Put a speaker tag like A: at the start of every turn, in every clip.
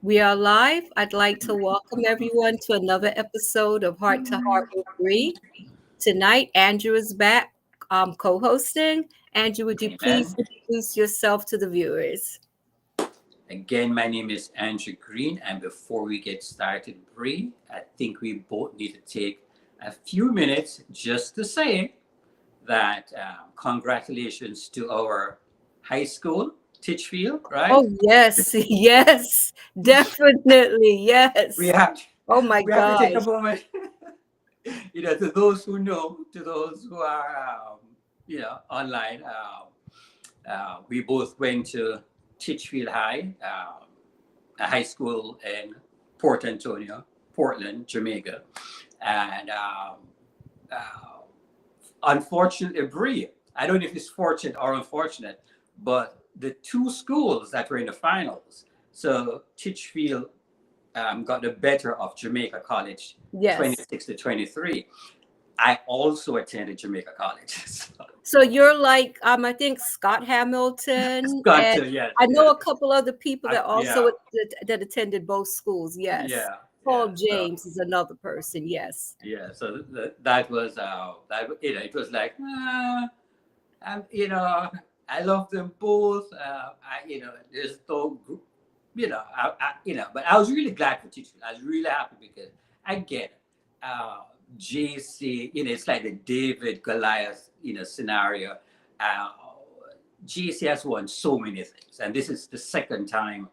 A: We are live. I'd like to welcome everyone to another episode of Heart to Heart with Bree. Tonight, Andrew is back co-hosting. Andrew, would you please
B: Amen.
A: introduce yourself to the viewers?
B: Again, my name is Andrew Green, and before we get started, Bree, I think we both need to take a few minutes just to say that congratulations to our high school, Titchfield, right?
A: Oh, yes, yes, definitely,
B: We
A: yes.
B: have
A: Oh my
B: we have to take a
A: gosh.
B: moment, to those who know, to those who are, online. We both went to Titchfield High, a high school in Port Antonio, Portland, Jamaica. And uh, unfortunately, Bree, I don't know if it's fortunate or unfortunate, but the two schools that were in the finals, so Titchfield got the better of Jamaica College
A: Yes.
B: 26 to 23. I also attended Jamaica College.
A: So you're like, I think Scott Hamilton,
B: Got
A: and
B: to, yes,
A: I know
B: yes.
A: a couple other people that
B: Yeah,
A: also that attended both schools. Yes,
B: yeah, yeah.
A: Paul
B: So,
A: James is another person. Yes.
B: yeah, so that was it was like I love them both. There's no but I was really glad for teaching. I was really happy because again, uh, JC, it's like the David Goliath, scenario. Uh, JC has won so many things, and this is the second time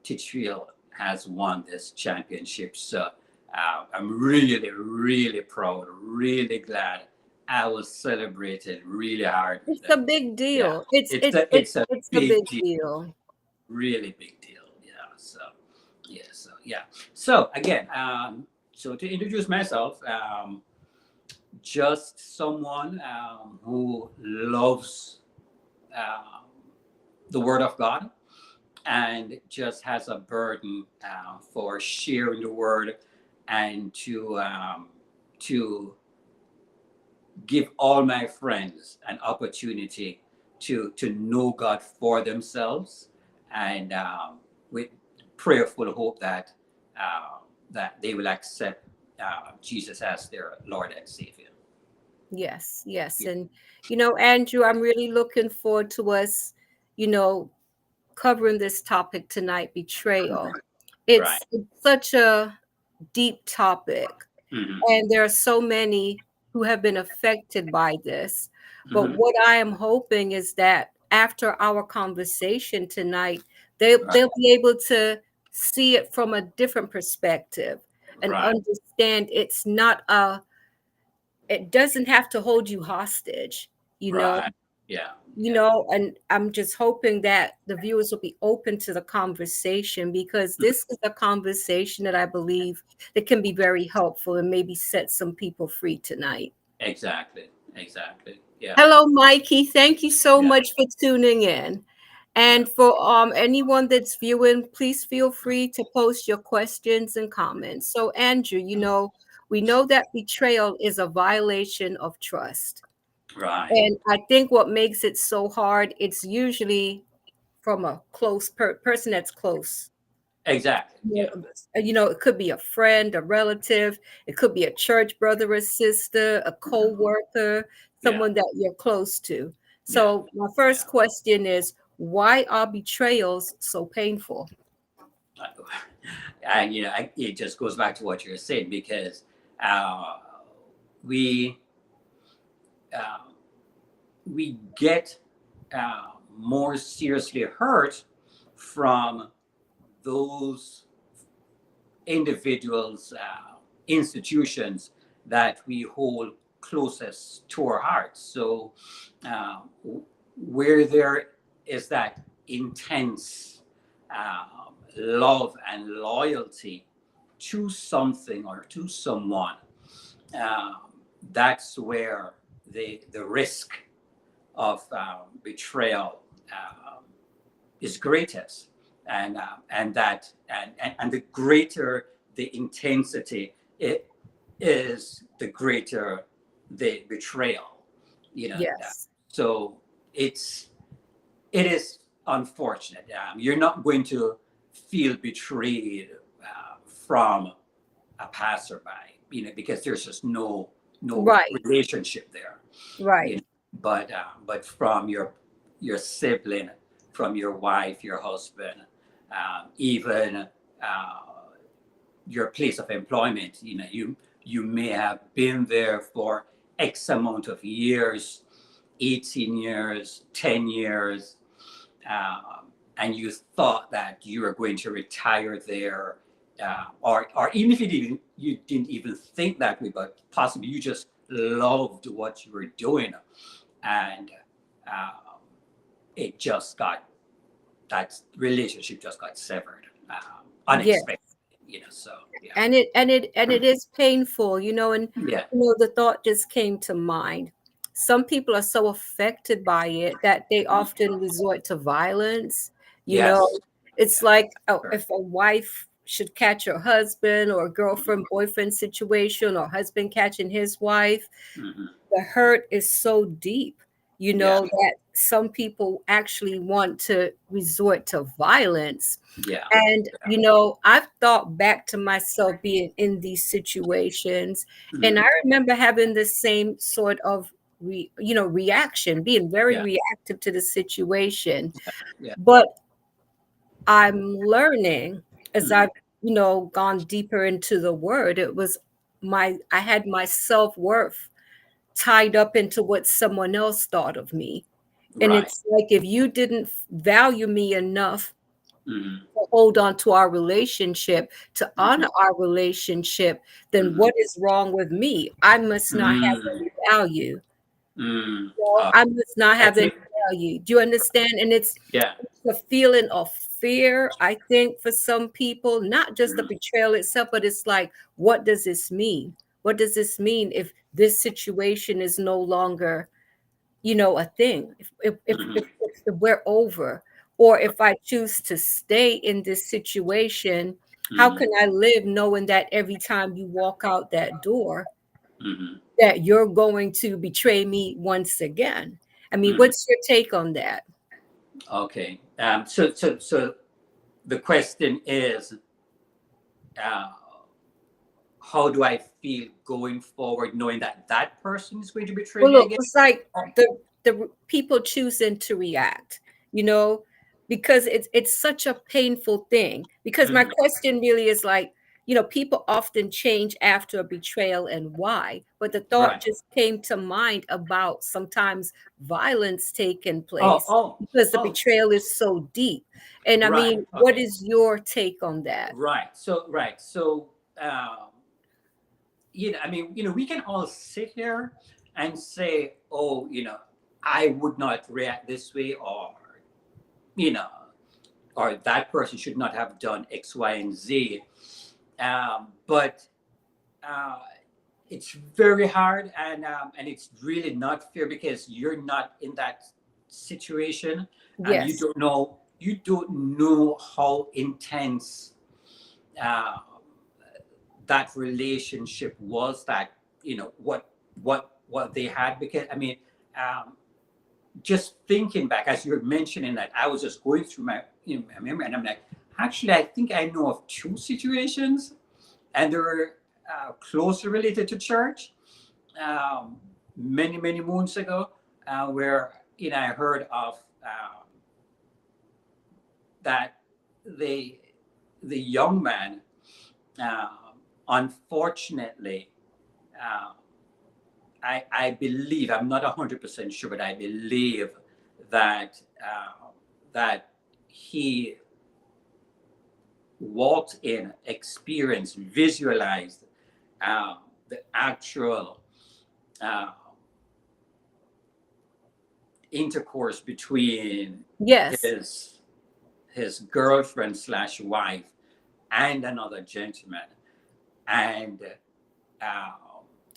B: Titchfield has won this championship. So I'm really, really proud, really glad. I was celebrated really hard with
A: It's a
B: them.
A: big
B: Yeah,
A: deal. It's
B: it's
A: it's
B: a
A: it's
B: it's a
A: it's a
B: big
A: big
B: deal,
A: deal.
B: really big deal. Yeah. So yeah. So yeah. So again, so to introduce myself, just someone who loves um, the Word of God and just has a burden for sharing the Word and to give all my friends an opportunity to know God for themselves, and with prayerful hope that they will accept Jesus as their Lord and Savior.
A: Yes, yes,
B: Yeah.
A: and Andrew, I'm really looking forward to us, you know, covering this topic tonight, betrayal.
B: Right.
A: It's such a deep topic.
B: Hmm.
A: And there are so many who have been affected by this. But
B: Hmm.
A: what I am hoping is that after our conversation tonight, they'll be able to see it from a different perspective and
B: Right.
A: understand it doesn't have to hold you hostage, you know.
B: Right. Yeah. Yeah.
A: And I'm just hoping that the viewers will be open to the conversation, because
B: Mhm.
A: this is a conversation that I believe that can be very helpful and maybe set some people free tonight.
B: Exactly. Exactly. Yeah.
A: Hello, Mikey. Thank you so
B: Yeah.
A: much for tuning in.
B: Yeah.
A: And for anyone that's viewing, please feel free to post your questions and comments. So, Andrew, we know that betrayal is a violation of trust.
B: Right.
A: And I think what makes it so hard, it's usually from a close person that's close.
B: Exactly. Yeah.
A: It could be a friend, a relative, it could be a church brother or sister, a co-worker,
B: Yeah.
A: someone that you're close to.
B: Yeah.
A: So my first
B: Yeah.
A: question is, why are betrayals so painful?
B: And it just goes back to what you're saying, because uh, we uh, we get more seriously hurt from those individuals, institutions that we hold closest to our hearts. So, uh, where there is that intense love and loyalty to something or to someone, um, that's where the risk of betrayal is greatest, and the greater the intensity it is, the greater the betrayal.
A: Yes.
B: So it is unfortunate. You're not going to feel betrayed from a passerby, because there's just no
A: Right.
B: relationship there, you
A: Right.
B: know. But from your sibling, from your wife, your husband, even uh, your place of employment, you may have been there for X amount of years, 18 years, 10 years, and you thought that you were going to retire there, or even if you didn't even think that way, but possibly you just loved what you were doing, and um, it just got that relationship just got severed,
A: Yeah.
B: unexpectedly. So yeah,
A: And it is painful, and
B: yeah,
A: the thought just came to mind. Some people are so affected by it that they often resort to violence. you know
B: yes,
A: it's
B: yeah,
A: like,
B: sure.
A: if a wife should catch her husband, or a girlfriend boyfriend situation, or husband catching his wife,
B: Hmm.
A: the hurt is so deep,
B: Yeah,
A: that some people actually want to resort to violence.
B: yeah,
A: And,
B: yeah.
A: I've thought back to myself being in these situations, and I
B: Hmm.
A: remember having the same sort of reaction, being very
B: Yeah,
A: reactive to the situation.
B: yeah.
A: But I'm learning, as
B: Hmm.
A: I've, gone deeper into the word. I had my self-worth tied up into what someone else thought of me. And
B: Right.
A: it's like, if you didn't value me enough
B: Hmm.
A: to hold on to our relationship, to
B: Hmm.
A: honor our relationship, then
B: Hmm.
A: what is wrong with me? I must not have
B: Mm,
A: any value.
B: mm.
A: I must not
B: I
A: have any
B: think,
A: value. Do you understand? And
B: yeah.
A: it's a feeling of fear, I think, for some people, not just the
B: Mm,
A: betrayal itself, but it's like, what does this mean? What does this mean if this situation is no longer, a thing?
B: mhm,
A: If we're over, or if I choose to stay in this situation, how
B: mhm,
A: can I live knowing that every time you walk out that door,
B: mhm,
A: that you're going to betray me once again? I mean,
B: mhm.
A: what's your take on that?
B: Okay. So the question is, uh, how do I feel going forward, knowing that that person is going to betray
A: Well,
B: me
A: look,
B: again?
A: it's like
B: Oh,
A: the people choosing to react, you know, because it's such a painful thing. Because my
B: mhm.
A: question really is like, people often change after a betrayal, and why? But the thought
B: Right.
A: just came to mind about sometimes violence taking
B: Oh,
A: place
B: oh,
A: because the
B: oh.
A: betrayal is so deep. And I
B: Right.
A: mean, what
B: Okay.
A: is your take on that?
B: Right. So, I mean, we can all sit here and say, oh, I would not react this way, you know, or that person should not have done X, Y, and Z. But uh, it's very hard, and it's really not fair because you're not in that situation, and you
A: Yes.
B: don't know how intense uh, that relationship was. That what they had, because I mean. Just thinking back, as you're mentioning that, I was just going through my memory, and I'm like, actually, I think I know of two situations, and they were closely related to church, many many moons ago, where I heard of that the the young man, unfortunately, uh, I believe, I'm not 100% sure, but I believe that that he walked in, experienced, visualized the actual uh, intercourse between
A: Yes.
B: his girlfriend slash wife and another gentleman, and uh,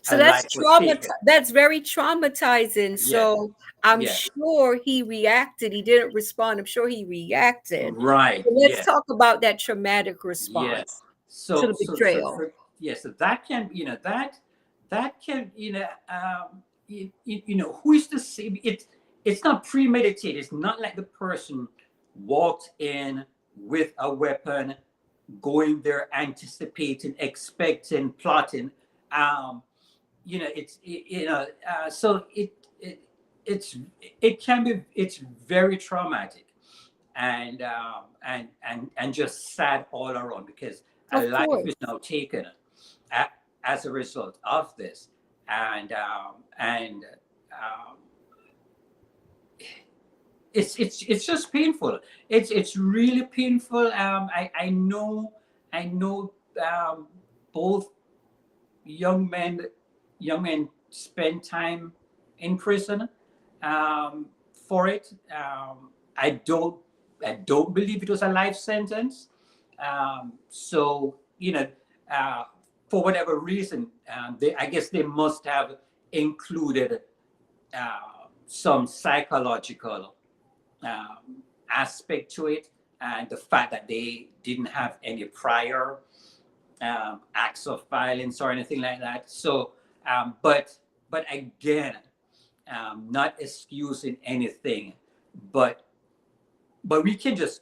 A: So
B: a
A: that's
B: life was taken.
A: that's very traumatizing.
B: Yes,
A: So I'm
B: yes,
A: sure he reacted. He didn't respond. I'm sure he reacted.
B: right,
A: So let's
B: yes.
A: talk about that traumatic
B: Yes.
A: response to
B: So
A: the
B: so so
A: betrayal.
B: for yes, so that can that can who is to say it's not premeditated. It's not like the person walked in with a weapon, going there, anticipating, expecting, plotting. Um, so it's it can be, it's very traumatic, and just sad all around, because a
A: Of
B: life
A: course.
B: is now taken a, as a result of this. And um, and um, it's just painful. It's really painful. I know both young men young men spend time in prison for it. I don't believe it was a life sentence. So uh, for whatever reason, I guess they must have included some psychological aspect to it, and the fact that they didn't have any prior acts of violence or anything like that. So, but again, not excusing anything, but we can just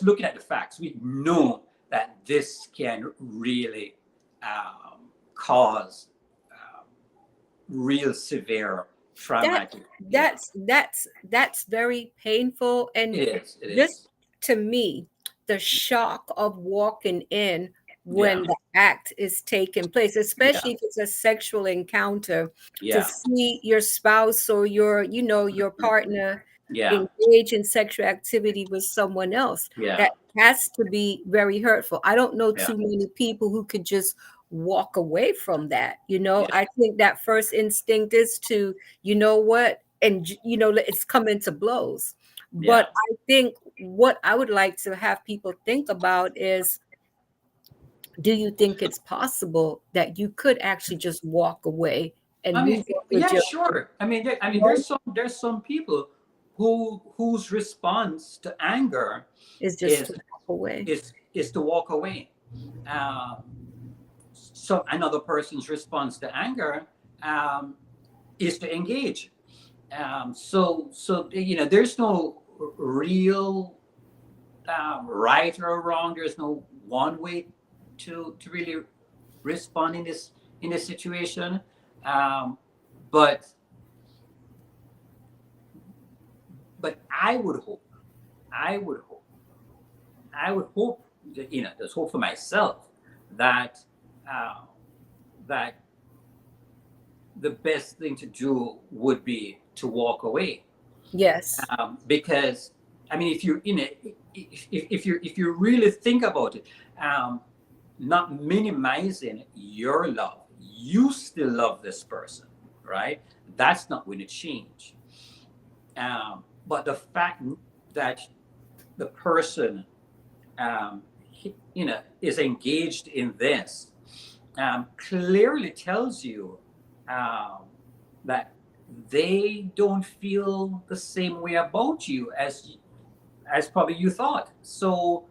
B: looking at the facts, we know that this can really cause um, real severe
A: That
B: traumatic. Yeah,
A: that's very painful, and
B: it is. It
A: just
B: is.
A: to me, the shock of walking in
B: Yeah,
A: when the act is taking place,
B: yeah,
A: especially if it's a sexual encounter, to
B: yeah,
A: see your spouse or your partner
B: yeah,
A: engage in sexual activity with someone else.
B: yeah,
A: That has to be very hurtful. I don't know
B: yeah,
A: too many people who could just walk away from that.
B: yeah,
A: I think that first instinct is to, you know what, and it's coming to blows.
B: yeah.
A: But I think what I would like to have people think about is, do you think it's possible that you could actually just walk away and
B: I mean,
A: move on with
B: yeah,
A: your
B: sure. I mean,
A: life?
B: there's some people whose response to anger
A: Is just to
B: is
A: walk away.
B: is to walk away. Um, so another person's response to anger um, is to engage. So there's no real right or wrong. There's no one way to really respond in this situation. Um, but but I would hope, I would hope that, there's hope for myself that uh, that the best thing to do would be to walk away.
A: Yes.
B: Because I mean, if you if you really think about it, um, not minimizing your love, you still love this person, right? That's not going to change. But the fact that the person is engaged in this clearly tells you um, that they don't feel the same way about you as probably you thought. So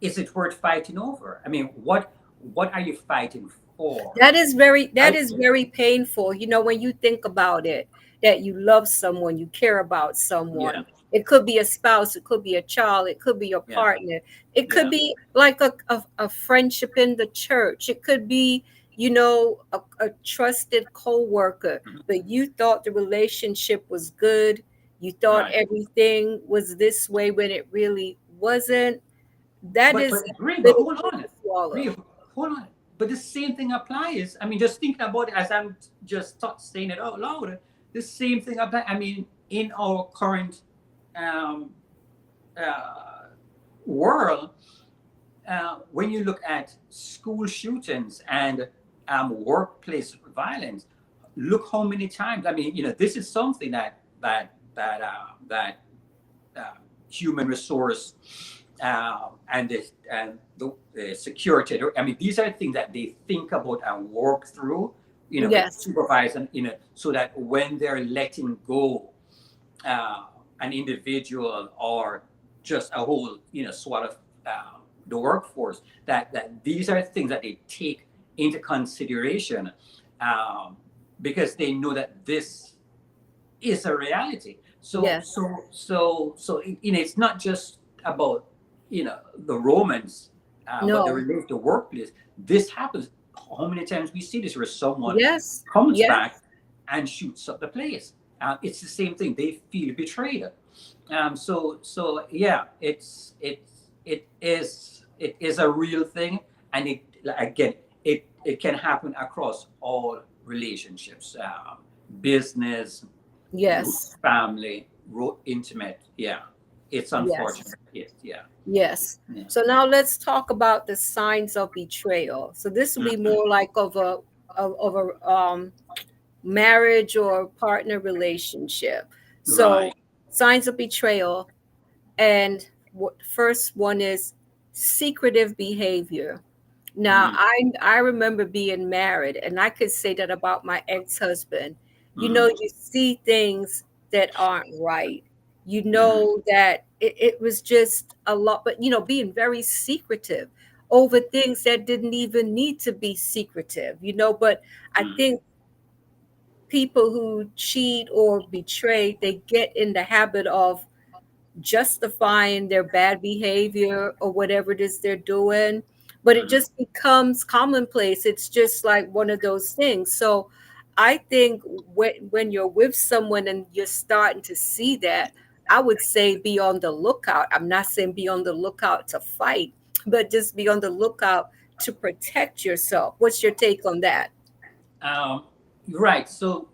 B: is it worth fighting over? I mean, what are you fighting for,
A: That
B: right?
A: is very painful. When you think about it, that you love someone, you care about
B: Yeah,
A: someone. It could be a spouse, it could be a child, it could be your
B: yeah,
A: partner. It could
B: yeah.
A: be like a friendship in the church. It could be, a trusted co-worker.
B: Mhm.
A: But you thought the relationship was good. You thought
B: Right.
A: everything was this way when it really wasn't. That
B: But
A: is
B: but Brie, but
A: bitter
B: hold
A: pill
B: on,
A: to swallow.
B: Brie, hold on. But the same thing applies. I mean, just thinking about it as I'm just saying it out loud. The same thing applies. I mean, in our current um, uh, world, when you look at school shootings and workplace violence, look how many times. I mean, this is something that uh, human resource and the security. I mean, these are things that they think about and work through, with
A: Yes.
B: supervise, and so that when they're letting go uh, an individual or just a whole, sort of the workforce, that these are things that they take into consideration, um, because they know that this is a reality. So
A: Yes.
B: so so so it's not just about the Romans, but
A: No.
B: the workplace. This happens. How many times we see this where someone
A: Yes.
B: comes
A: Yes.
B: back and shoots up the place? It's the same thing. They feel betrayed. So yeah, it is a real thing, and again it can happen across all relationships, business,
A: Yes.
B: family, intimate. Yeah, it's
A: Yes.
B: unfortunate. Yes, yeah,
A: Yes.
B: yeah.
A: So now let's talk about the signs of betrayal. So this will be
B: Mhm.
A: more like of a marriage or partner relationship. So
B: Right.
A: signs of betrayal, and what first one is secretive behavior. Now,
B: Mm-hmm.
A: I remember being married, and I could say that about my ex-husband. You know,
B: Mm-hmm.
A: you see things that aren't right. You
B: Mm-hmm.
A: know that it was just a lot, but being very secretive over things that didn't even need to be secretive. But I think people who cheat or betray, they get in the habit of justifying their bad behavior or whatever it is they're doing, but it
B: Mm-hmm.
A: just becomes commonplace. It's just like one of those things. So I think when you're with someone and you're starting to see that, I would say be on the lookout. I'm not saying be on the lookout to fight, but just be on the lookout to protect yourself. What's your take on that?
B: Um, right. So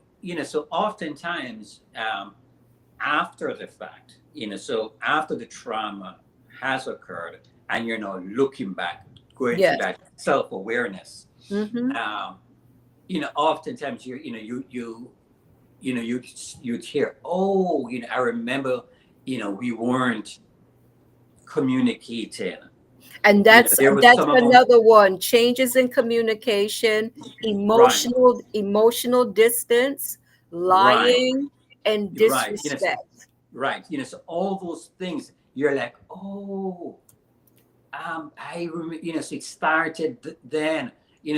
B: so oftentimes, after the fact, so after the trauma has occurred, and you're now looking back, going through
A: Yes.
B: that self-awareness.
A: Mm-hmm.
B: Um, oftentimes you'd hear, oh, I remember, we weren't communicating.
A: And that's
B: There was
A: that's
B: some amount.
A: another one. Changes in communication,
B: Right,
A: emotional distance,
B: right,
A: lying, and
B: right.
A: disrespect.
B: Right. So all those things, you're like, oh, I remember. So it started then.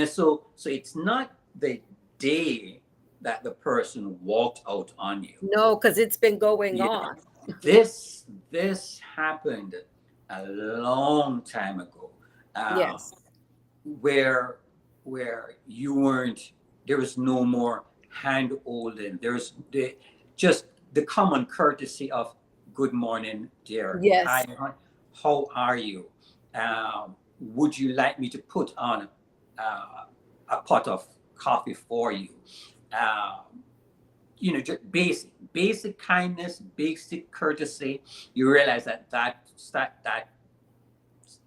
B: So it's not the day that the person walked out on you.
A: No, because it's been going
B: Yeah,
A: on.
B: this happened a long time ago, um,
A: Yes.
B: where you weren't. There was no more hand holding. There's just the common courtesy of good morning, dear.
A: Yes.
B: Hi, how are you? Would you like me to put on a pot of coffee for you? Um, just basic kindness, basic courtesy. You realize that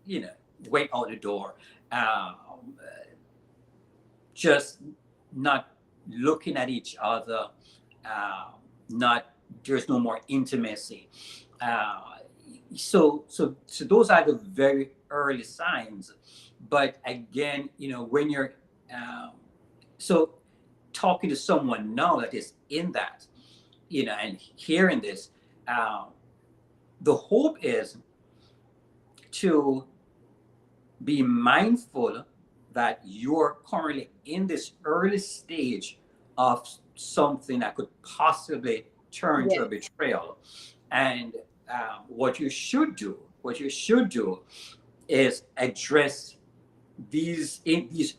B: you know went out the door. Um, just not looking at each other. Uh, not There's no more intimacy. Uh, so those are the very early signs. But again, when you're um, so talking to someone now that is in that, and hearing this, uh, the hope is to be mindful that you're currently in this early stage of something that could possibly turn to a
A: Yes.
B: betrayal. And what you should do is address these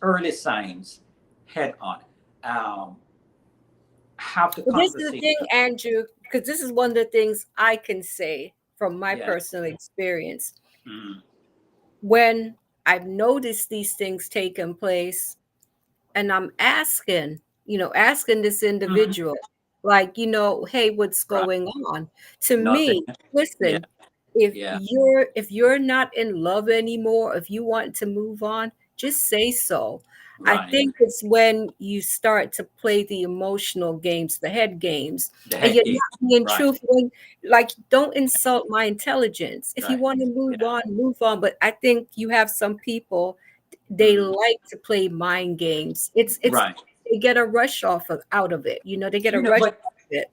B: early signs head on. Um, have the
A: But this is the
B: conversation.
A: thing, Andrew, because this is one of the things I can say from my
B: Yes.
A: personal experience.
B: Mm,
A: When I've noticed these things taking place, and I'm asking this
B: mhm.
A: individual, like, hey, what's
B: Right.
A: going on? To
B: Nothing.
A: me,
B: Yeah.
A: listen, if
B: Yeah.
A: you're not in love anymore, if you want to move on, just say so. I
B: Right.
A: think it's when you start to play the emotional games, the head games,
B: The
A: and
B: head
A: you're
B: game.
A: not being
B: Right.
A: truthful. Like, don't insult my intelligence. If you
B: Right.
A: want to move
B: Yeah.
A: on, move on. But I think you have some people, they
B: Mhm.
A: like to play mind games. It's
B: Right.
A: they get a rush out of it. They get a rush
B: But
A: out of it.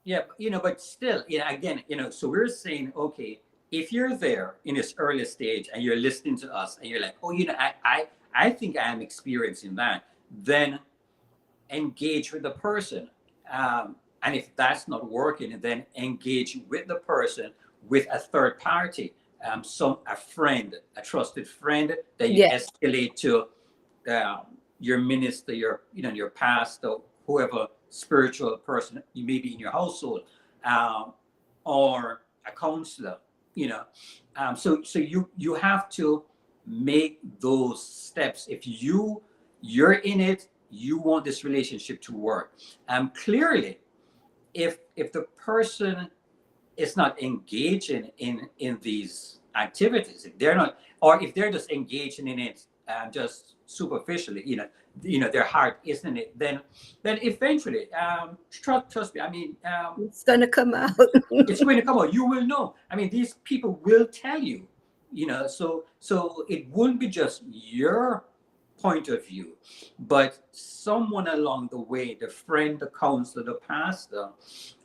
B: yeah, but still, again, so we're saying, okay, if you're there in this early stage and you're listening to us and you're like, oh, I think I am experiencing that, then engage with the person. And if that's not working, then engage with the person with a third party a friend, a trusted friend that you
A: Yeah.
B: escalate to, um, your minister, your pastor, whoever spiritual person you may be in your household, um, or a counselor. You know, so you have to make those steps. If you're in it, you want this relationship to work. Clearly, if the person is not engaging in these activities, if they're not, or if they're just engaging in it just superficially, their heart isn't it, then eventually, trust me, I mean,
A: It's gonna come out.
B: it's going to come out. You will know. I mean, these people will tell you, so it wouldn't be just your point of view, but someone along the way, the friend, the counselor, the pastor,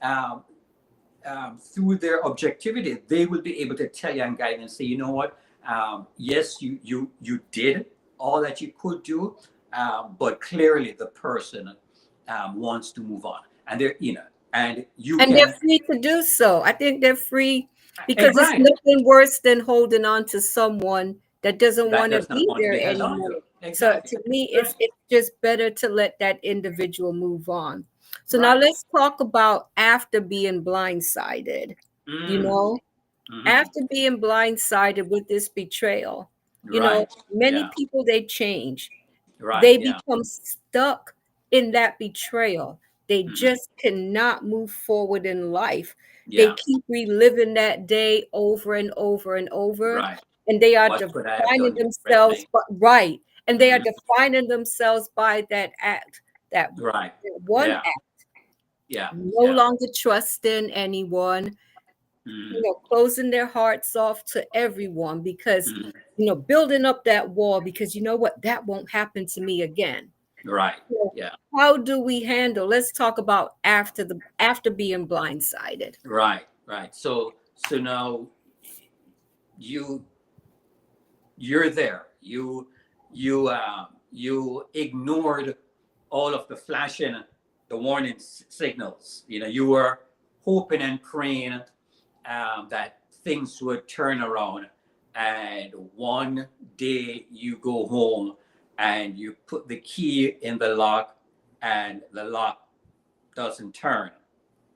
B: um, through their objectivity, they will be able to tell you and guide and say, you know what, yes, you did all that you could do, but clearly the person wants to move on, and and you
A: And they're
B: can,
A: free to do so. I think they're free because it's
B: right,
A: nothing worse than holding on to someone that doesn't
B: that
A: want to
B: does not
A: be
B: want to
A: there
B: be held on
A: anymore.
B: to.
A: So
B: Exactly.
A: to me,
B: Right.
A: it's just better to let that individual move on. So now
B: Right.
A: let's talk about after being blindsided. You
B: Mm.
A: know,
B: Hmm.
A: after being blindsided with this betrayal,
B: Right.
A: many
B: Yeah.
A: people they change.
B: Right.
A: They
B: Yeah.
A: become stuck in that betrayal. They
B: Hmm.
A: just cannot move forward in life. They
B: Yeah.
A: keep reliving that day over and over and over,
B: Right.
A: and they are
B: What could I have
A: defining
B: done
A: themselves
B: differently?
A: by, right, and they are
B: Hmm.
A: defining themselves by that act,
B: Right.
A: that one
B: Yeah.
A: act,
B: Yeah.
A: no
B: Yeah.
A: longer trusting anyone,
B: Hmm.
A: closing their hearts off to everyone because,
B: Hmm.
A: building up that wall because you know what, that won't happen to me again.
B: Right.
A: So
B: Yeah.
A: how do we handle? Let's talk about after being blindsided.
B: Right. Right. So now you you're there. You ignored all of the flashing, the warning signals. You were hoping and praying that things would turn around, and one day you go home and you put the key in the lock, and the lock doesn't turn.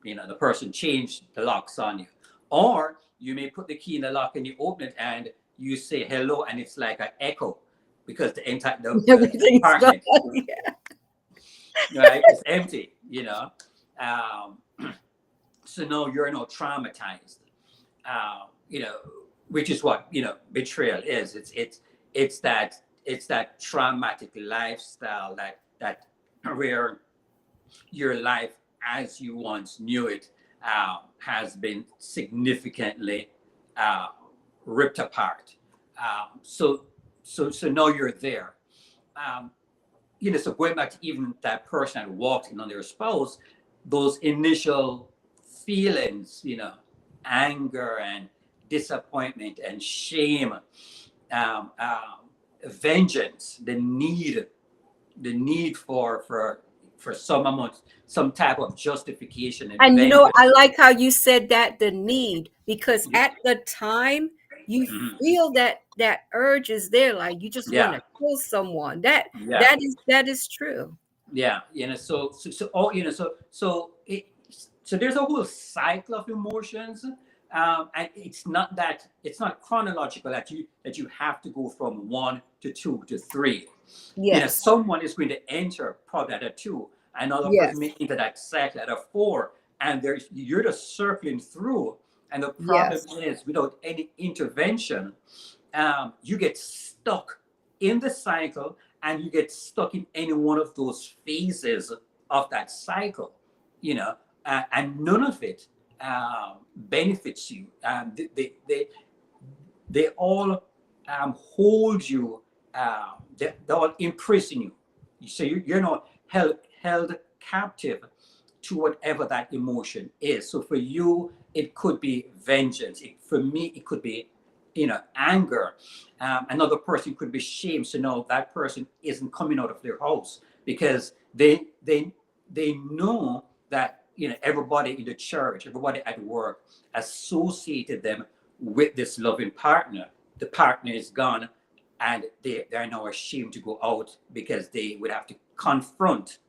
B: The person changed the locks on you. Or you may put the key in the lock and you open it and you say hello, and it's like an echo because the entire the
A: Everything's gone.
B: apartment,
A: Yeah.
B: right, is empty. Um, so no, you're not traumatized. You know, which is what betrayal is. It's that traumatic lifestyle that where your life as you once knew it has been significantly uh, ripped apart. So now you're there. Um, so going back to even that person that walked in on their spouse, those initial feelings, anger and disappointment and shame, vengeance, the need for some type of justification and
A: And I
B: vengeance.
A: like how you said that, the need, because
B: Yeah.
A: at the time you
B: Mhm.
A: feel that urge is there, like you just want
B: Yeah.
A: to kill someone. That
B: Yeah.
A: that is true.
B: Yeah. So there's a whole cycle of emotions. And it's not chronological that you have to go from one to two to three.
A: Yes.
B: Someone is going to enter probably at a two, another person may
A: Yes.
B: enter that cycle at a four, and you're just circling through. And the problem
A: Yes.
B: is, without any intervention, you get stuck in the cycle, and you get stuck in any one of those phases of that cycle, you know, and none of it benefits you. They all hold you, they all imprison you. So you're not held captive to whatever that emotion is. So for you, it could be vengeance. For me, it could be, anger. Another person could be shame. So no, that person isn't coming out of their house because they know that everybody in the church, everybody at work associated them with this loving partner. The partner is gone, and they're now ashamed to go out because they would have to confront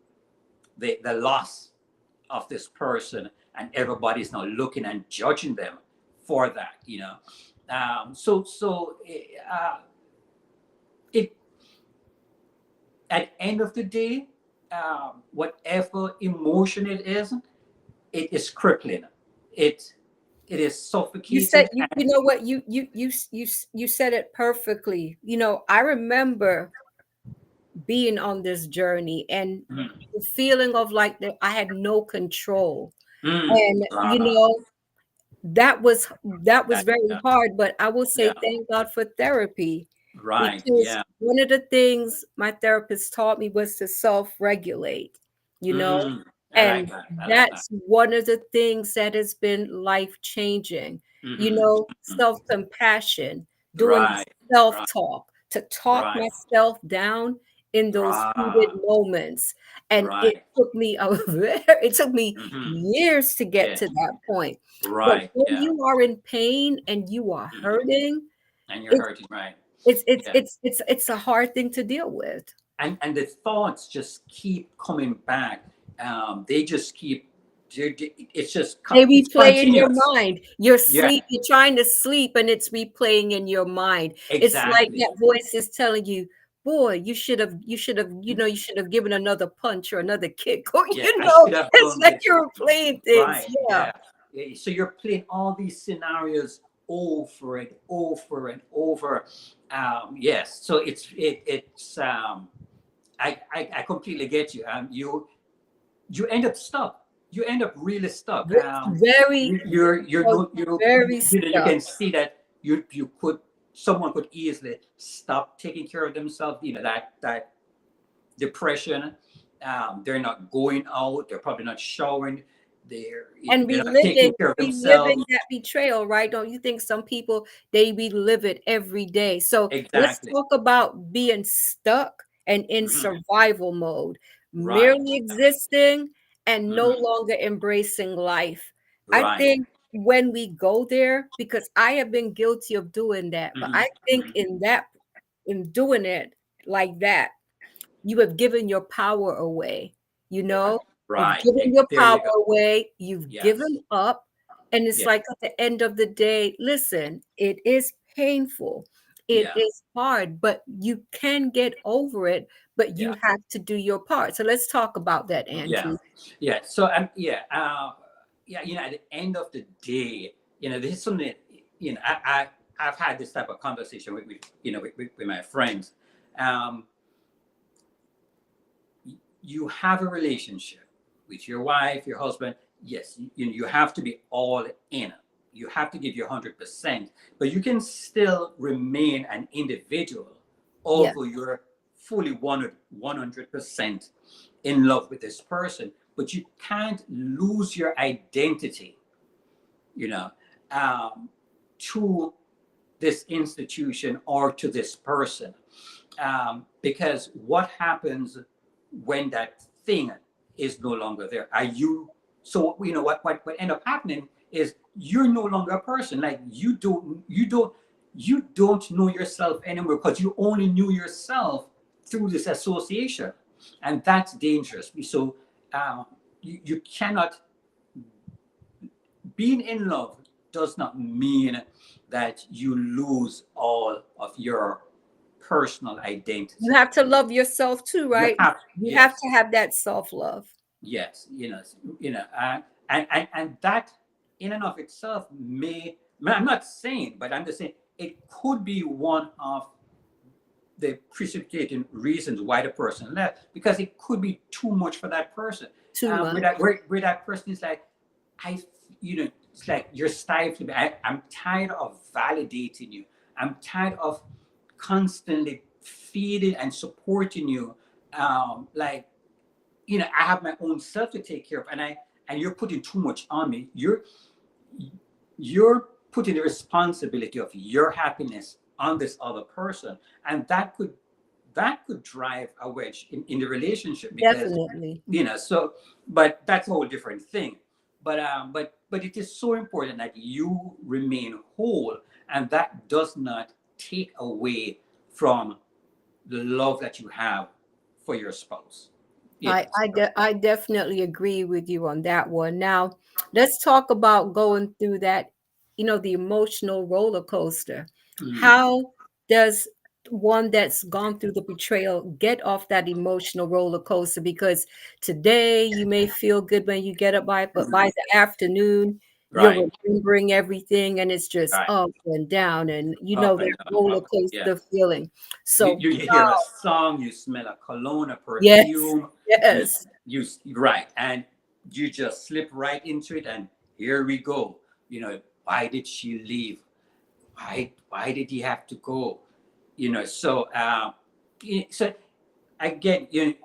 B: the loss of this person, and everybody's now looking and judging them for that, you know. It at the end of the day, whatever emotion it is crippling. It it is
A: You said
B: suffocating
A: you
B: and
A: know what you said it perfectly. You know, I remember being on this journey and
B: mm,
A: the feeling of like that I had no control.
B: mm,
A: And you
B: ah,
A: know, that was
B: that,
A: very
B: yeah,
A: hard, but I will say
B: yeah,
A: thank God for therapy,
B: right,
A: because
B: yeah,
A: one of the things my therapist taught me was to self-regulate, you know,
B: I like
A: and
B: that, I like that,
A: that's one of the things that has been life-changing, you
B: hmm
A: know, self-compassion, doing
B: right, right,
A: self-talk, to talk
B: right,
A: myself down in those heated
B: ah,
A: moments. And it
B: right,
A: took me it took me
B: hmm
A: years to get
B: yeah,
A: to that point. But
B: right,
A: when
B: yeah,
A: you are in pain and you are
B: hmm
A: hurting,
B: and you're
A: it's
B: hurting, right,
A: it's
B: yeah,
A: it's it's it's a hard thing to deal with.
B: and the thoughts just keep coming back. They just keep. It's just
A: They
B: it's
A: replay in your
B: continuous.
A: mind. You're
B: Yeah,
A: sleep, you're trying to sleep and it's replaying in your mind. It's like
B: exactly.
A: that voice is telling you, boy, you should have given another punch or another kick. Or
B: Yeah, I should have
A: it's
B: done
A: like
B: this.
A: you're replaying things.
B: Right.
A: Yeah.
B: Yeah. So you're playing all these scenarios over and over and over. Yes. So it's I completely get you. You end up stuck. You end up really stuck.
A: Very,
B: You're no
A: very
B: you
A: stuck.
B: can see that you could someone could easily stop taking care of themselves. You know that depression. They're not going out. They're probably not showering. They're
A: And
B: they're not taking care of
A: reliving
B: themselves.
A: that betrayal, right? Don't you think some people, they relive it every day? So let's
B: Exactly.
A: talk about being stuck and in
B: Hmm.
A: survival mode,
B: Right.
A: merely existing and no
B: Hmm.
A: longer embracing life. I
B: Right.
A: think when we go there, because I have been guilty of doing that, but
B: Hmm.
A: I think
B: Hmm.
A: in doing it like that, you have given your power away. You know, you've
B: Right.
A: given your
B: There
A: power
B: you go.
A: away, you've
B: Yes.
A: given up. And it's
B: Yeah.
A: like at the end of the day, listen, it is painful, it
B: Yeah.
A: is hard, but you can get over it, but
B: Yeah.
A: you have to do your part. So let's talk about that,
B: Yeah.
A: Andrew.
B: Yeah. So yeah. Yeah. At the end of the day, this is something. I've had this type of conversation with my friends. Um, you have a relationship with your wife, your husband. Yes, you have to be all in. You have to give your 100%, but you can still remain an individual,
A: Yeah.
B: although you're fully 100% in love with this person. But you can't lose your identity, you know, um, to this institution or to this person, because what happens when that thing is no longer there? Are you so what end up happening is you're no longer a person. Like you don't know yourself anymore because you only knew yourself through this association, and that's dangerous. So you cannot being in love does not mean that you lose all of your personal
A: You
B: identity.
A: have to love yourself too,
B: You
A: right?
B: have,
A: You have
B: yes,
A: to have that self-love.
B: yes, and that in and of itself I'm not saying, but I'm just saying it could be one of the precipitating reasons why the person left, because it could be too much for that person.
A: Too much.
B: Where that person is like, I, it's like you're stifling me. I'm tired of validating you. I'm tired of constantly feeding and supporting you. Like, I have my own self to take care of, and you're putting too much on me. You're putting the responsibility of your happiness on this other person, and that could drive a wedge in the relationship, because
A: Definitely.
B: so, but that's a whole different thing. But but it is so important that you remain whole, and that does not take away from the love that you have for your spouse. Yes.
A: I definitely agree with you on that one. Now, let's talk about going through that, the emotional roller coaster.
B: Mm.
A: How does one that's gone through the betrayal get off that emotional roller coaster? Because today you may feel good when you get up but by the afternoon you're
B: Right.
A: remembering everything and it's just
B: Right.
A: up and down and
B: Up
A: that
B: and down.
A: roller
B: Up.
A: coaster
B: Yes.
A: feeling.
B: You,
A: So,
B: you hear a song, you smell a cologne, a
A: yes,
B: perfume, you
A: yes.
B: you right, and you just slip right into it, and here we go. Why did she leave? Why did he have to go? So again,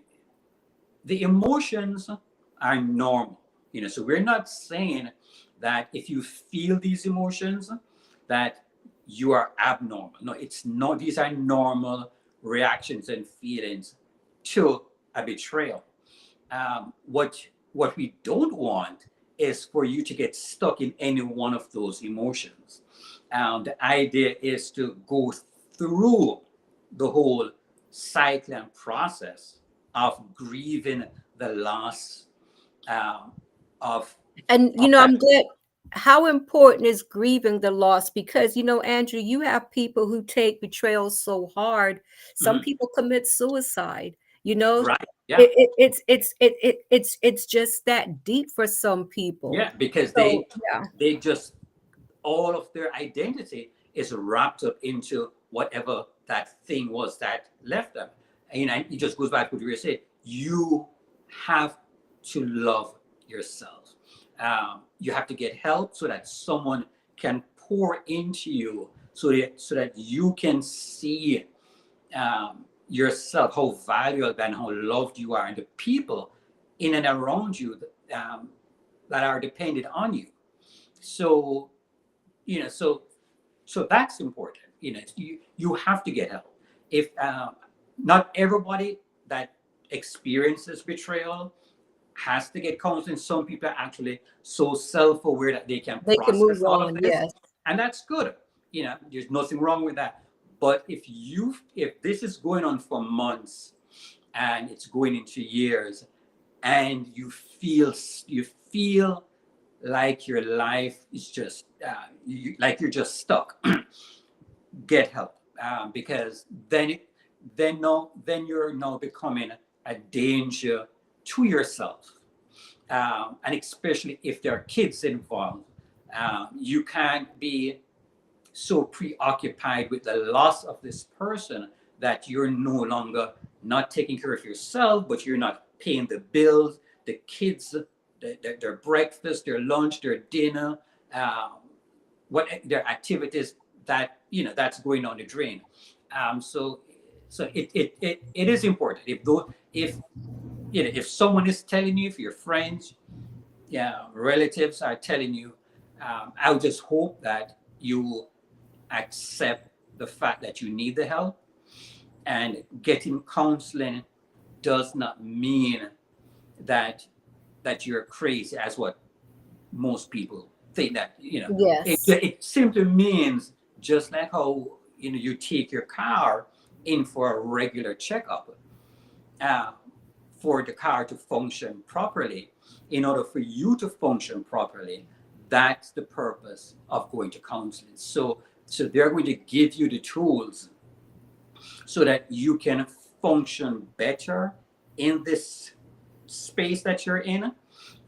B: the emotions are normal. So we're not saying that if you feel these emotions that you are abnormal. No, it's not. These are normal reactions and feelings to a betrayal. What we don't want is for you to get stuck in any one of those emotions. The idea is to go through the whole cycle and process of grieving the loss, um, of
A: And
B: that.
A: I'm glad. How important is grieving the loss? Because Andrew, you have people who take betrayal so hard. Some
B: Mhm.
A: people commit suicide. You know,
B: Right? Yeah,
A: it's just that deep for some people.
B: yeah, because
A: So yeah,
B: they just, all of their identity is wrapped up into whatever that thing was that left them. And it just goes back to what you said. You have to love yourself. You have to get help so that someone can pour into you, so that you can see, yourself, how valuable and how loved you are, and the people in and around you that are dependent on you. So, so that's important. You have to get help. If not everybody that experiences betrayal has to get counseling. Some people are actually so self-aware that they can
A: they can move
B: process all of
A: on.
B: this,
A: Yes.
B: and that's good. There's nothing wrong with that. But if this is going on for months and it's going into years, and you feel like your life is just, like you're just stuck, get help, because then you're now becoming a danger to yourself, and especially if there are kids involved. You can't be so preoccupied with the loss of this person that you're no longer not taking care of yourself, but you're not paying the bills, the kids, their breakfast, their lunch, their dinner, um, what their activities, that's going on the drain. So it is important, if someone is telling you, if your friends, yeah, relatives are telling you, I would just hope that you accept the fact that you need the help. And getting counseling does not mean that you're crazy, as what most people think. That it,
A: Yes.
B: it simply means, just like how you take your car in for a regular checkup, uh, for the car to function properly. In order for you to function properly, that's the purpose of going to counseling. So they're going to give you the tools so that you can function better in this space that you're in,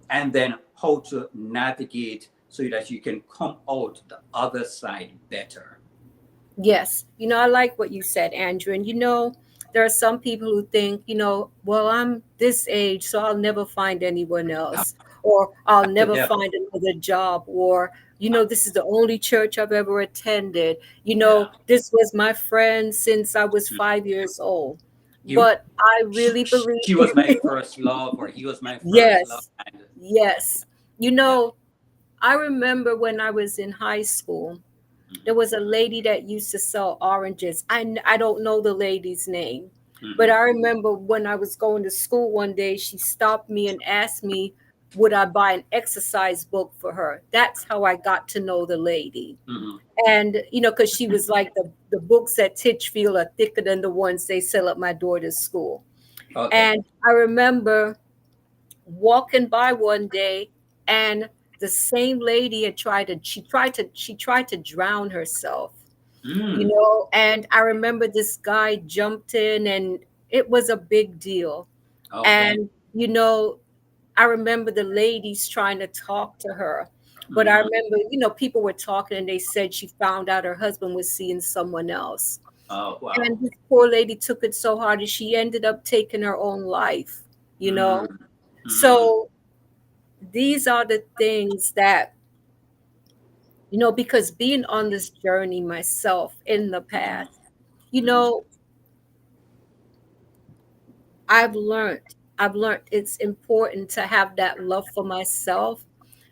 B: and then how to navigate so that you can come out the other side better.
A: Yes. I like what you said, Andrew. And there are some people who think, well, I'm this age, so I'll never find anyone
B: Yeah,
A: else, or I'll
B: that's the
A: never
B: devil.
A: find another job, or, this is the only church I've ever attended.
B: Yeah.
A: This was my friend since I was 5 years old.
B: You,
A: But I really believe,
B: she was my first love, or he was my first love.
A: yes,
B: And
A: yes. You
B: yeah.
A: know, I remember when I was in high school, there
B: Hmm.
A: was a lady that used to sell oranges. I don't know the lady's name, but
B: Hmm.
A: I remember when I was going to school one day, she stopped me and asked me would I buy an exercise book for her. That's how I got to know the lady.
B: Mm-hmm.
A: And, because she was like, the books at Titchfield are thicker than the ones they sell at my daughter's school.
B: Okay.
A: And I remember walking by one day, and the same lady had tried to drown herself,
B: Mm.
A: and I remember this guy jumped in, and it was a big deal.
B: Okay.
A: And I remember the ladies trying to talk to her, but I
B: Mm-hmm.
A: remember, people were talking, and they said she found out her husband was seeing someone else.
B: Oh, wow.
A: And this poor lady took it so hard that she ended up taking her own life, you know.
B: Mm. Mm.
A: So these are the things that, because being on this journey myself in the
B: Mm.
A: past, you
B: Mm.
A: know, I've learned it's important to have that love for myself.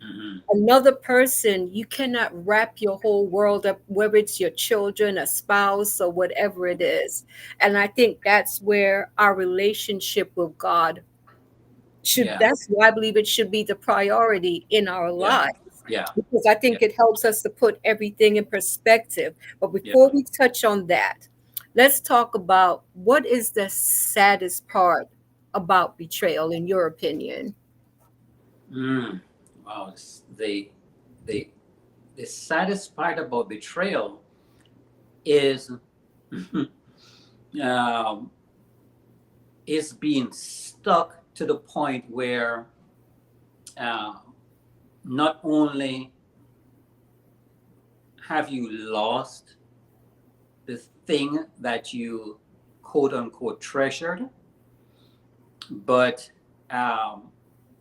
B: Mm-hmm.
A: Another person, you cannot wrap your whole world up, whether it's your children, a spouse, or whatever it is. And I think that's where our relationship with God should,
B: Yeah.
A: that's why I believe it should be the priority in our
B: Yeah.
A: lives,
B: Yeah.
A: because I
B: Yeah.
A: think it helps us to put everything in perspective. But
B: Yeah.
A: before we touch on that, let's talk about what is the saddest part about betrayal, in your opinion.
B: Mm. Wow. The the saddest part about betrayal is um, is being stuck to the point where uh, not only have you lost the thing that you quote unquote treasured, but um,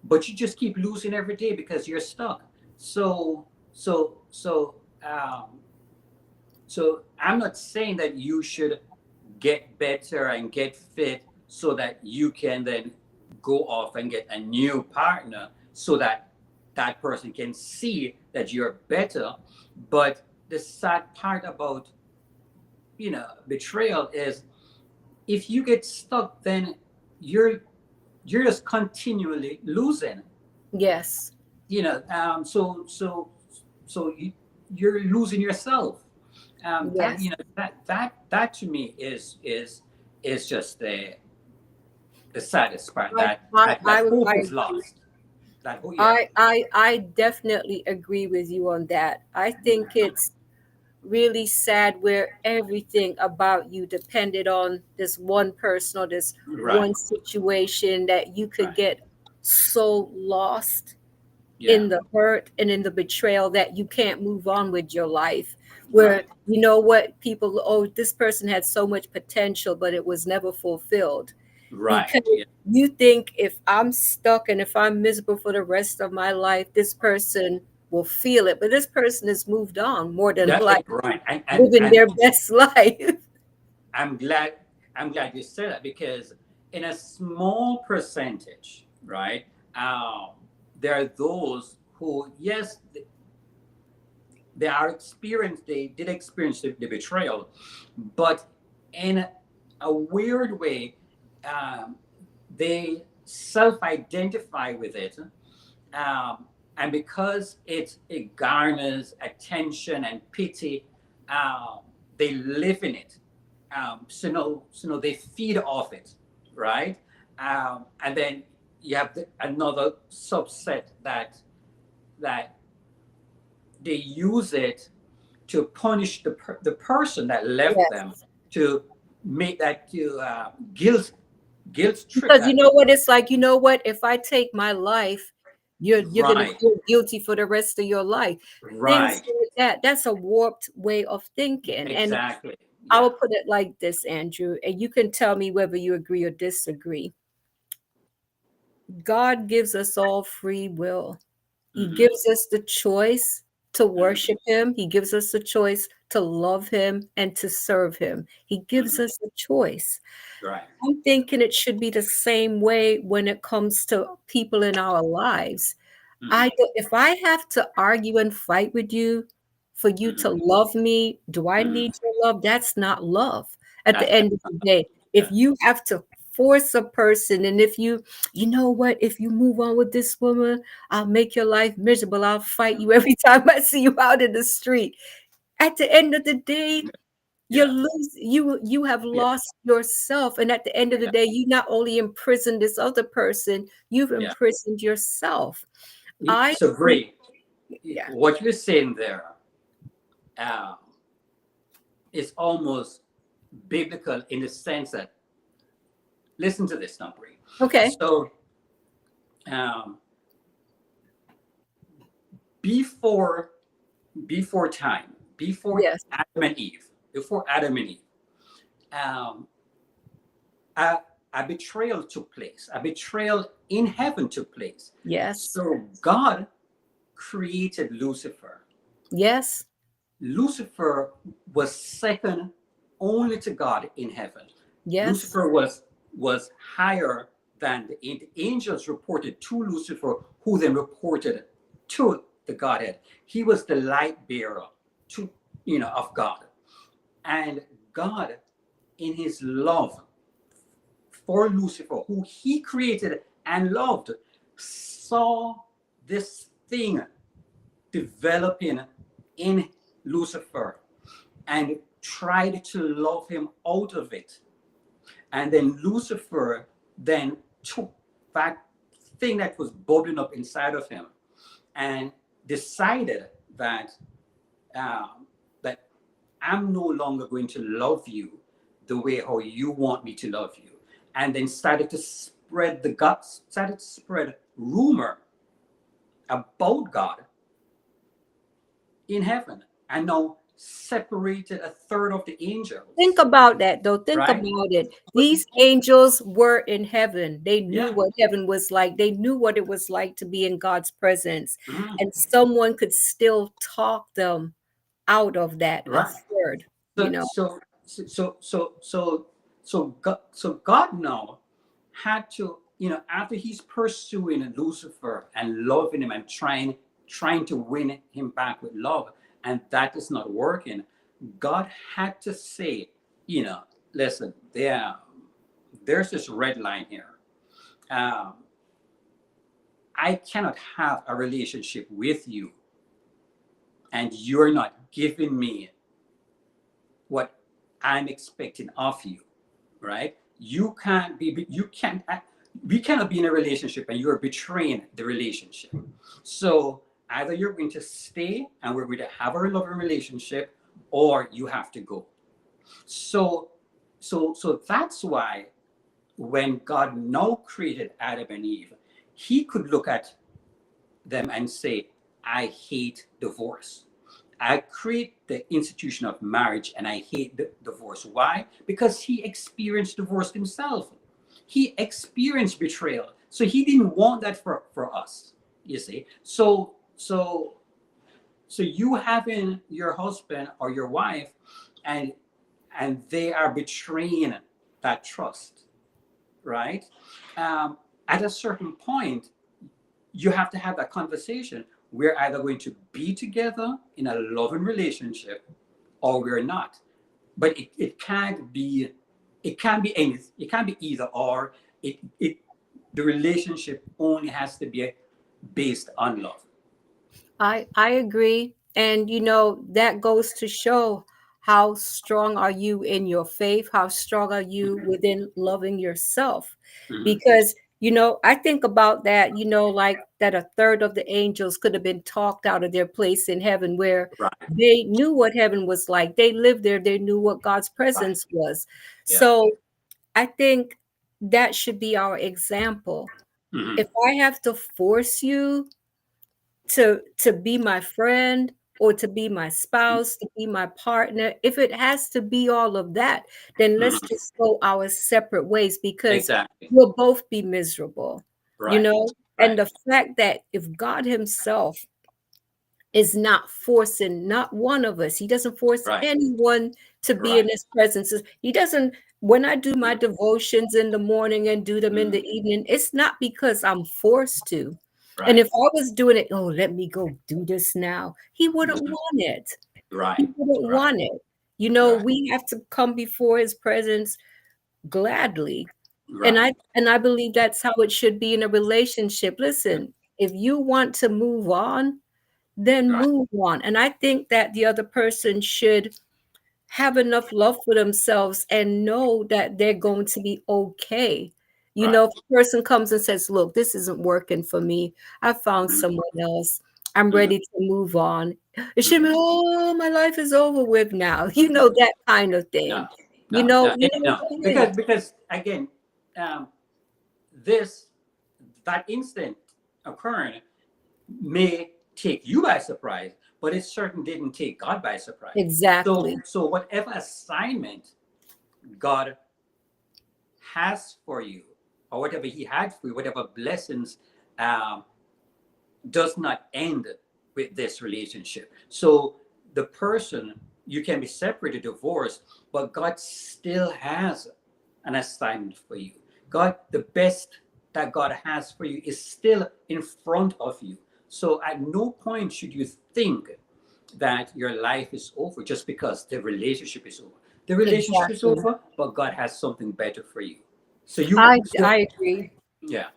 B: but you just keep losing every day because you're stuck. So so so um, so I'm not saying that you should get better and get fit so that you can then go off and get a new partner so that that person can see that you're better. But the sad part about betrayal is if you get stuck, then you're you're just continually losing.
A: Yes.
B: You're losing yourself. That
A: Yes.
B: that to me is just the saddest part,
A: I
B: that
A: I I,
B: hope
A: I
B: is
A: agree.
B: lost. That hope, yeah.
A: I definitely agree with you on that. I think it's really sad where everything about you depended on this one person or this
B: Right,
A: one situation, that you could
B: right,
A: get so lost
B: yeah,
A: in the hurt and in the betrayal that you can't move on with your life. Where,
B: right,
A: what people, oh, this person had so much potential, but it was never fulfilled.
B: right,
A: Because
B: yeah.
A: you think, if I'm stuck and if I'm miserable for the rest of my life, this person will feel it. But this person has moved on more than
B: That is
A: likely,
B: right,
A: living
B: and
A: their best life.
B: I'm glad I'm glad you said that because in a small percentage, right? There are those who, yes, they did experience the betrayal, but in a weird way, um, they self-identify with it, and because it garners attention and pity, um, they live in it. They feed off it, right? And then you have another subset that they use it to punish the person that left them,
A: Yes.
B: to make that to guilt trip
A: Because you
B: that
A: know
B: person.
A: what it's like, if I take my life, you're gonna
B: Right,
A: feel guilty for the rest of your life. Things
B: right,
A: like that. That's a warped way of thinking. And
B: exactly,
A: I
B: yeah.
A: will put it like this, Andrew, and you can tell me whether you agree or disagree. God gives us all free will. He
B: Hmm.
A: gives us the choice to
B: Hmm.
A: worship Him. He gives us the choice to love Him and to serve Him. He gives
B: Hmm.
A: us a choice.
B: Right.
A: I'm thinking it should be the same way when it comes to people in our lives.
B: Hmm.
A: If I have to argue and fight with you for you to
B: Hmm.
A: love me, do I
B: Hmm.
A: need your love? That's not love. At the
B: That's
A: end of the day, if
B: yeah.
A: you have to force a person. And if you know what, if you move on with this woman, I'll make your life miserable. I'll fight you every time I see you out in the street. At the end of the day, you
B: Yeah.
A: lose you have
B: Yeah.
A: lost yourself. And at the end of the
B: Yeah.
A: day, you not only imprisoned this other person, you've
B: Yeah.
A: imprisoned yourself. I
B: So
A: think,
B: great.
A: yeah.
B: What you're saying there um, is almost biblical in the sense that, listen to this now, Brie.
A: Okay.
B: So um, before before time, before
A: Yes.
B: Adam and Eve, before Adam and Eve, um, a, a betrayal took place. A betrayal in heaven took place.
A: Yes.
B: So God created Lucifer.
A: Yes.
B: Lucifer was second only to God in heaven.
A: Yes.
B: Lucifer was higher than the angels reported to Lucifer, who then reported to the Godhead. He was the light bearer to of God. And God, in his love for Lucifer, who he created and loved, saw this thing developing in Lucifer and tried to love him out of it. And then Lucifer then took that thing that was bubbling up inside of him and decided that that I'm no longer going to love you the way how you want me to love you. And then started to spread rumor about God in heaven, and now separated a third of the
A: Think
B: angels,
A: about that, though. Think
B: right?
A: about it.
B: But
A: These angels were in heaven. They knew
B: yeah.
A: what heaven was like. They knew what it was like to be in God's presence.
B: Mhm.
A: And someone could still talk them out of that a
B: Right.
A: third, you
B: So
A: know.
B: so so so so so God now had to, after he's pursuing Lucifer and loving him and trying to win him back with love, and that is not working. God had to say, listen, there's this red line here. Um, I cannot have a relationship with you, and you're not giving me what I'm expecting of you, right? You can't, we cannot be in a relationship and you're betraying the relationship. So either you're going to stay and we're going to have a loving relationship, or you have to go. So, so that's why when God now created Adam and Eve, he could look at them and say, I hate divorce. I create the institution of marriage and I hate the divorce. Why? Because he experienced divorce himself. He experienced betrayal. So he didn't want that for us, you see. So you having your husband or your wife and they are betraying that trust, right? At a certain point, you have to have that conversation. We're either going to be together in a loving relationship or we're not. But it can't be, anything. It can't be either or. It the relationship only has to be based on love.
A: I agree. And that goes to show how strong are you in your faith, how strong are you
B: Mm-hmm.
A: within loving yourself.
B: Mm-hmm.
A: Because I think about that, like that a third of the angels could have been talked out of their place in heaven, where
B: Right.
A: they knew what heaven was like. They lived there, they knew what God's
B: Right.
A: presence was.
B: Yeah.
A: So I think that should be our example.
B: Mm-hmm.
A: If I have to force you to be my friend, or to be my spouse, to be my partner, if it has to be all of that, then let's
B: Mm-hmm.
A: just go our separate ways, because
B: Exactly.
A: we'll both be miserable, you
B: Right.
A: know? And
B: Right.
A: the fact that if God himself is not forcing not one of us, he doesn't force
B: Right.
A: anyone to be in
B: Right.
A: his presence. He doesn't. When I do my devotions in the morning and do them in the
B: Mm-hmm.
A: evening, it's not because I'm forced to. And
B: Right.
A: if I was doing it, oh, let me go do this now, he wouldn't
B: Mm-hmm.
A: want it.
B: Right.
A: He wouldn't
B: Right.
A: want it.
B: Right.
A: We have to come before his presence gladly.
B: Right.
A: And I believe that's how it should be in a relationship. Listen, if you want to move on, then
B: Right.
A: move on. And I think that the other person should have enough love for themselves and know that they're going to be okay. You know,
B: Right.
A: if a person comes and says, "Look, this isn't working for me. I found
B: Mhm.
A: someone else. I'm
B: Mhm.
A: ready to move on." It shouldn't be,
B: Mhm.
A: "Oh, my life is over with now." You know, that kind of
B: No,
A: thing.
B: no, no, no.
A: Hey,
B: Because again, um, this that incident occurring may take you by surprise, but it certainly didn't take God by surprise.
A: exactly.
B: So whatever assignment God has for you, or whatever He had for you, whatever blessings, um, does not end with this relationship. So the person, you can be separated, divorced, but God still has an assignment for you. God, the best that God has for you is still in front of you. So at no point should you think that your life is over just because the relationship is over. The relationship is
A: Exactly.
B: over, but God has something better for you. So you, so
A: I agree.
B: yeah,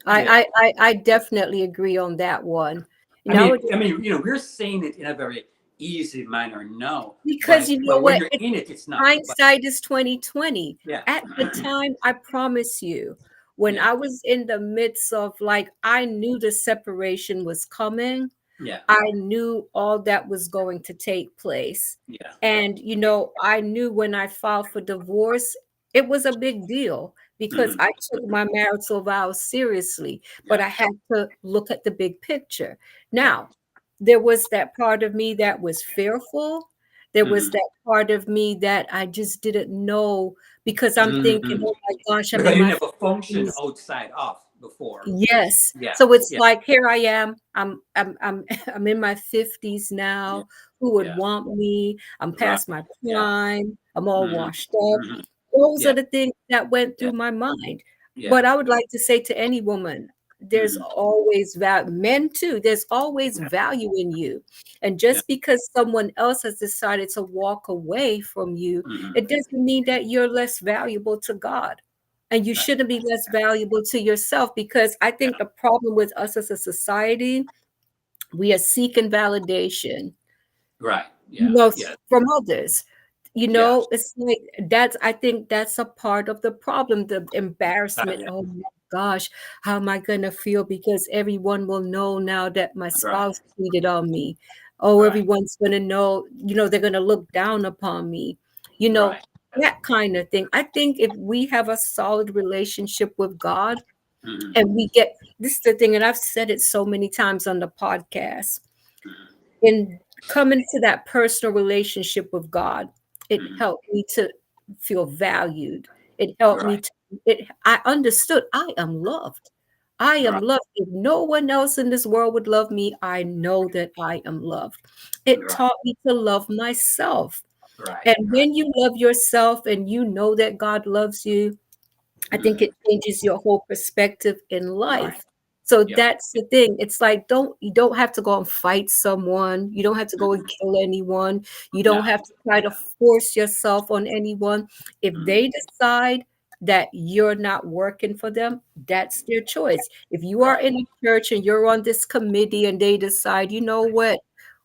B: yeah.
A: I definitely agree on that one.
B: We're saying it in a very easy manner now,
A: Because you know
B: but when
A: what?
B: you're in it, it's not. But
A: Hindsight is 2020.
B: yeah,
A: At the time, I promise you, when
B: yeah,
A: I was in the midst of like I knew the separation was coming,
B: yeah,
A: I knew all that was going to take place.
B: yeah.
A: And, you know, I knew when I filed for divorce, it was a big deal because
B: Mhm.
A: I took my marital vows seriously, but
B: Yeah,
A: I had to look at the big picture.
B: yeah.
A: Now, there was that part of me that was fearful. There was
B: Mhm.
A: that part of me that I just didn't know because I'm thinking,
B: Mhm.
A: oh my gosh, I'm
B: Because
A: in
B: you
A: my
B: never functioned
A: 50s.
B: outside of before.
A: Yes.
B: Yeah,
A: So it's
B: yeah,
A: like here I am. I'm I'm in my 50s
B: yeah,
A: now. Who would
B: yeah.
A: want me? I'm
B: Right.
A: past my
B: Yeah.
A: prime. I'm all
B: Mhm.
A: washed up.
B: Mhm.
A: Those are
B: Yeah,
A: the things that went
B: yeah,
A: through my mind.
B: yeah.
A: But I would like to say to any woman, there's
B: Mhm.
A: always value, men too, there's always
B: Yeah,
A: value in you. And
B: yeah.
A: just because someone else has decided to walk away from you,
B: Mhm.
A: it doesn't mean that you're less valuable to God. And you
B: Right.
A: shouldn't be less valuable to yourself because I think
B: Yeah.
A: the problem with us as a society, we are seeking validation,
B: Right.
A: you
B: Yeah.
A: know,
B: Yeah.
A: from others. You
B: Yeah.
A: know, it's like that's I think that's a part of the problem, the embarrassment.
B: Right.
A: Oh my gosh, how am I gonna feel? Because everyone will know now that my
B: Right.
A: spouse cheated on me. Oh,
B: Right.
A: everyone's gonna know, you know, they're gonna look down upon me, you know,
B: Right.
A: that kind of thing. I think if we have a solid relationship with God
B: Mhm.
A: and we get this is the thing, and I've said it so many times on the podcast
B: Mhm.
A: in coming to that personal relationship with God, it
B: Mhm.
A: helped me to feel valued. It helped me
B: Right.
A: to I understood I am loved. I am
B: Right.
A: loved. If no one else in this world would love me, I know that I am loved. It
B: Right.
A: taught me to love myself.
B: Right.
A: And
B: Right.
A: when you love yourself and you know that God loves you, I think
B: Mhm.
A: it changes your whole perspective in
B: Right.
A: life. So
B: Yeah.
A: that's the thing. It's like you don't have to go and fight someone. You don't have to go and
B: Mhm.
A: kill anyone. You
B: No.
A: don't have to try to force yourself on anyone. If
B: Mhm.
A: they decide that you're not working for them, that's their choice. If you are
B: Right.
A: in a church and you're on this committee and they decide, you know what,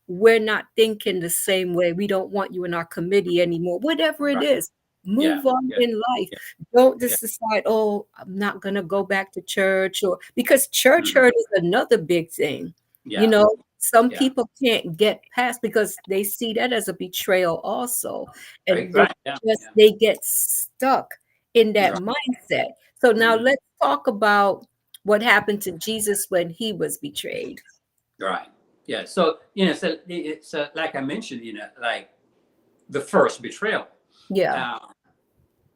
A: we're not thinking the same way. We don't want you in our committee anymore. Whatever it
B: Right.
A: is,
B: Yeah.
A: move on
B: Yeah.
A: in life.
B: Yeah.
A: Don't
B: Yeah.
A: just decide, oh, I'm not going to go back to church or because church
B: Mhm.
A: hurt is another big thing. You
B: Yeah.
A: know, some
B: Yeah.
A: people can't get past because they see that as a betrayal also.
B: Right.
A: And
B: Right. Yeah. Yeah.
A: they get stuck in that
B: Right.
A: mindset. So now
B: Mhm.
A: let's talk about what happened to Jesus when he was betrayed.
B: Right. Yeah. So so it's like I mentioned, like the first betrayal.
A: Yeah.
B: Uh,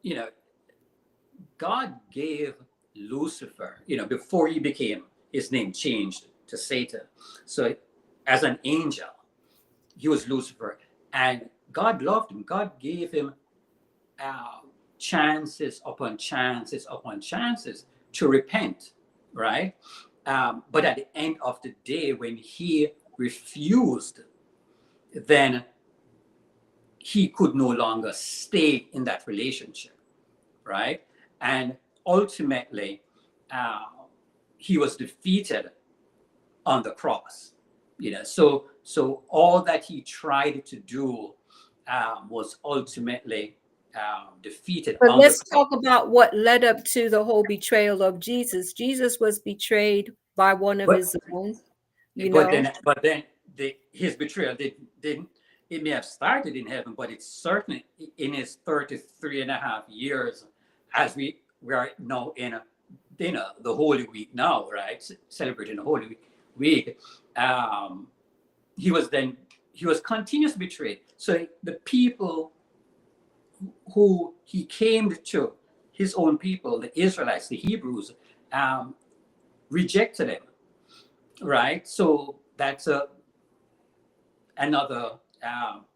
B: you know, God gave Lucifer, before he became his name changed to Satan. So as an angel, he was Lucifer, and God loved him. God gave him uh, chances upon chances upon chances to repent, right? But at the end of the day, when he refused, then he could no longer stay in that relationship, right? And ultimately, uh, he was defeated on the cross. So all that he tried to do was ultimately defeated
A: But
B: on the
A: let's
B: cross.
A: talk about what led up to the whole betrayal of Jesus. Jesus was betrayed by one of
B: But
A: his own, you
B: but
A: know.
B: then but then his betrayal didn't it may have started in heaven, but it's certainly in his 33 and a half years, as we are now in the Holy Week now, right? Celebrating the Holy Week. Um, he was then he was continuously betrayed. So the people who he came to, his own people, the Israelites, the Hebrews, um, rejected him, right? So that's another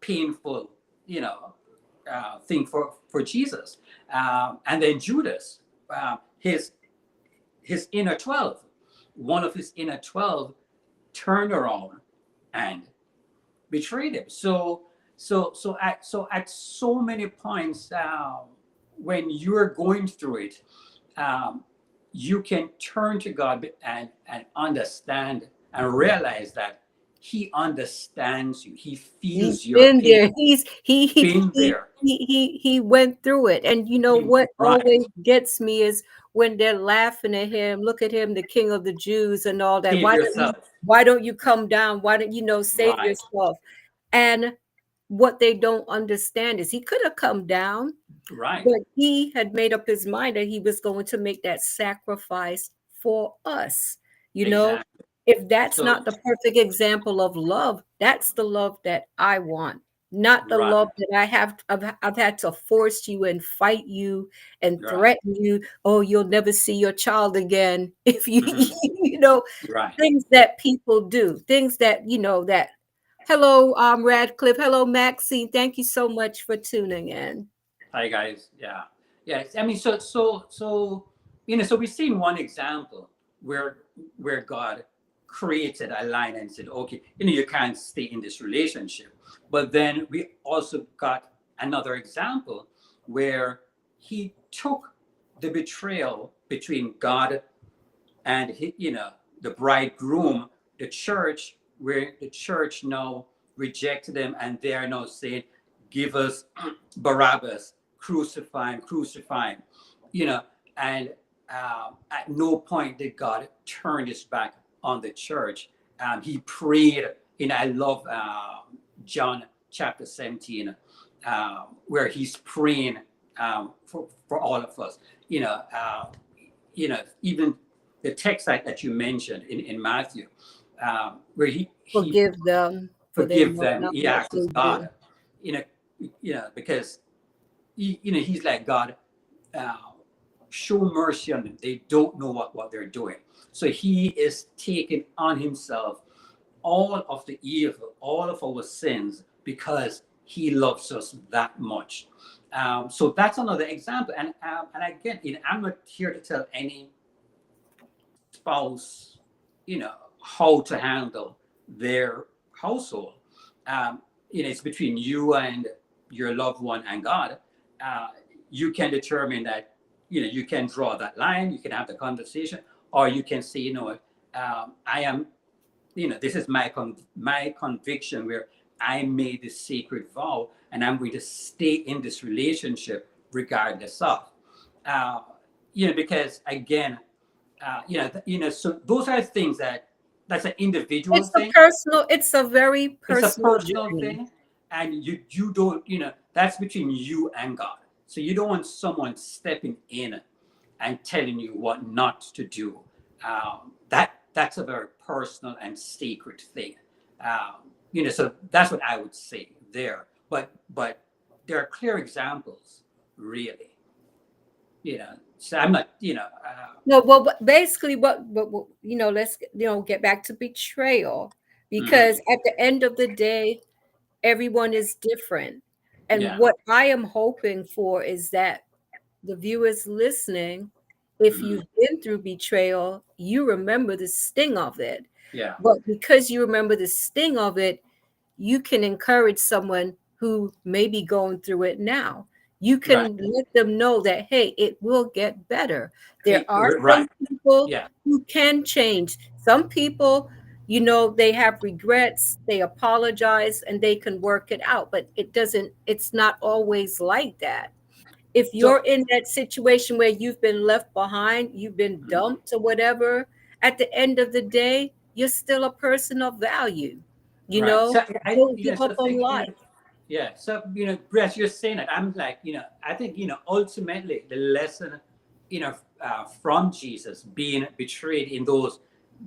B: painful, you know, thing for Jesus. And then Judas, his inner 12, one of his inner 12 turned around and betrayed him. So at so many points, when you're going through it, um, you can turn to God and understand and realize that He understands you. He
A: He's
B: feels your
A: been
B: pain.
A: there.
B: Been there.
A: He went through it. And you know what always
B: Right.
A: gets me is when they're laughing at him, look at him, the king of the Jews and all that.
B: Save yourself.
A: Why don't you come down? Why don't you know save
B: Right.
A: yourself? And what they don't understand is he could have come down,
B: Right.
A: but he had made up his mind that he was going to make that sacrifice for us. You know,
B: Exactly.
A: if that's
B: So
A: not the perfect example of love, that's the love that I want, not the love
B: right.
A: that I've had to force you and fight you and
B: Right.
A: threaten you. Oh, you'll never see your child again if you,
B: Mhm.
A: you know,
B: Right.
A: things that people do, things that, that. Hello, Radcliffe. Hello, Maxine. Thank you so much for tuning in.
B: Hi guys. Yeah. Yeah. I mean, so we've seen one example where God created a line and said, okay, you can't stay in this relationship. But then we also got another example where he took the betrayal between God and the bridegroom, the church, where the church now rejected them, and they are now saying, give us Barabbas, crucify him, you know and at no point did God turn his back on the church. He prayed. I love John chapter 17, where he's praying for all of us. Even the text that you mentioned in Matthew, where he
A: Forgive them, for they
B: forgive
A: know
B: them.
A: not
B: He
A: what
B: asks
A: they do.
B: God, you know, because he's like, God, uh, show mercy on them. They don't know what they're doing. So he is taking on himself all of the evil, all of our sins, because he loves us that much. So that's another example. And again, I'm not here to tell any spouse, how to handle their household. It's between you and your loved one and God. Uh, you can determine that, you can draw that line, you can have the conversation, or you can say, I am, this is my conviction where I made this sacred vow and I'm going to stay in this relationship regardless of. Uh, because again, so those are things that's an individual thing.
A: It's a very
B: It's a
A: personal
B: personal
A: journey.
B: thing, and you don't, that's between you and God. So you don't want someone stepping in and telling you what not to do. That's a very personal and sacred thing. So that's what I would say there. But there are clear examples, really. So I'm not,
A: No, well, basically, let's get back to betrayal,
B: mhm.
A: because at the end of the day, everyone is different, and
B: Yeah.
A: what I am hoping for is that the viewers listening, if
B: Mhm.
A: you've been through betrayal, you remember the sting of it.
B: Yeah.
A: But because you remember the sting of it, you can encourage someone who may be going through it now. You
B: right.
A: can let them know that, hey, it will get better. There are some
B: Right.
A: people
B: Yeah.
A: who can change. Some people, they have regrets, they apologize, and they can work it out, but it's not always like that. If
B: So
A: you're in that situation where you've been left behind, you've been dumped or whatever, at the end of the day, you're still a person of value. You
B: right.
A: know,
B: So I
A: don't give
B: so
A: up on
B: think
A: life.
B: yeah. So Brett, you're saying that I'm like I think ultimately the lesson from Jesus being betrayed in those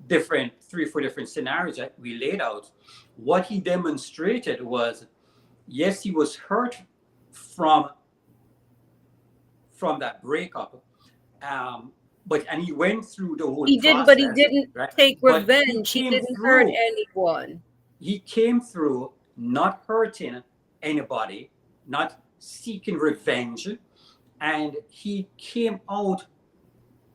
B: different 3 4 different scenarios that we laid out, what he demonstrated was yes, he was hurt from that breakup, um, and he went through the whole
A: But he
B: process,
A: didn't
B: right?
A: take
B: But he
A: revenge. He
B: came
A: didn't hurt
B: through.
A: anyone.
B: He came through not hurting anybody, not seeking revenge, and he came out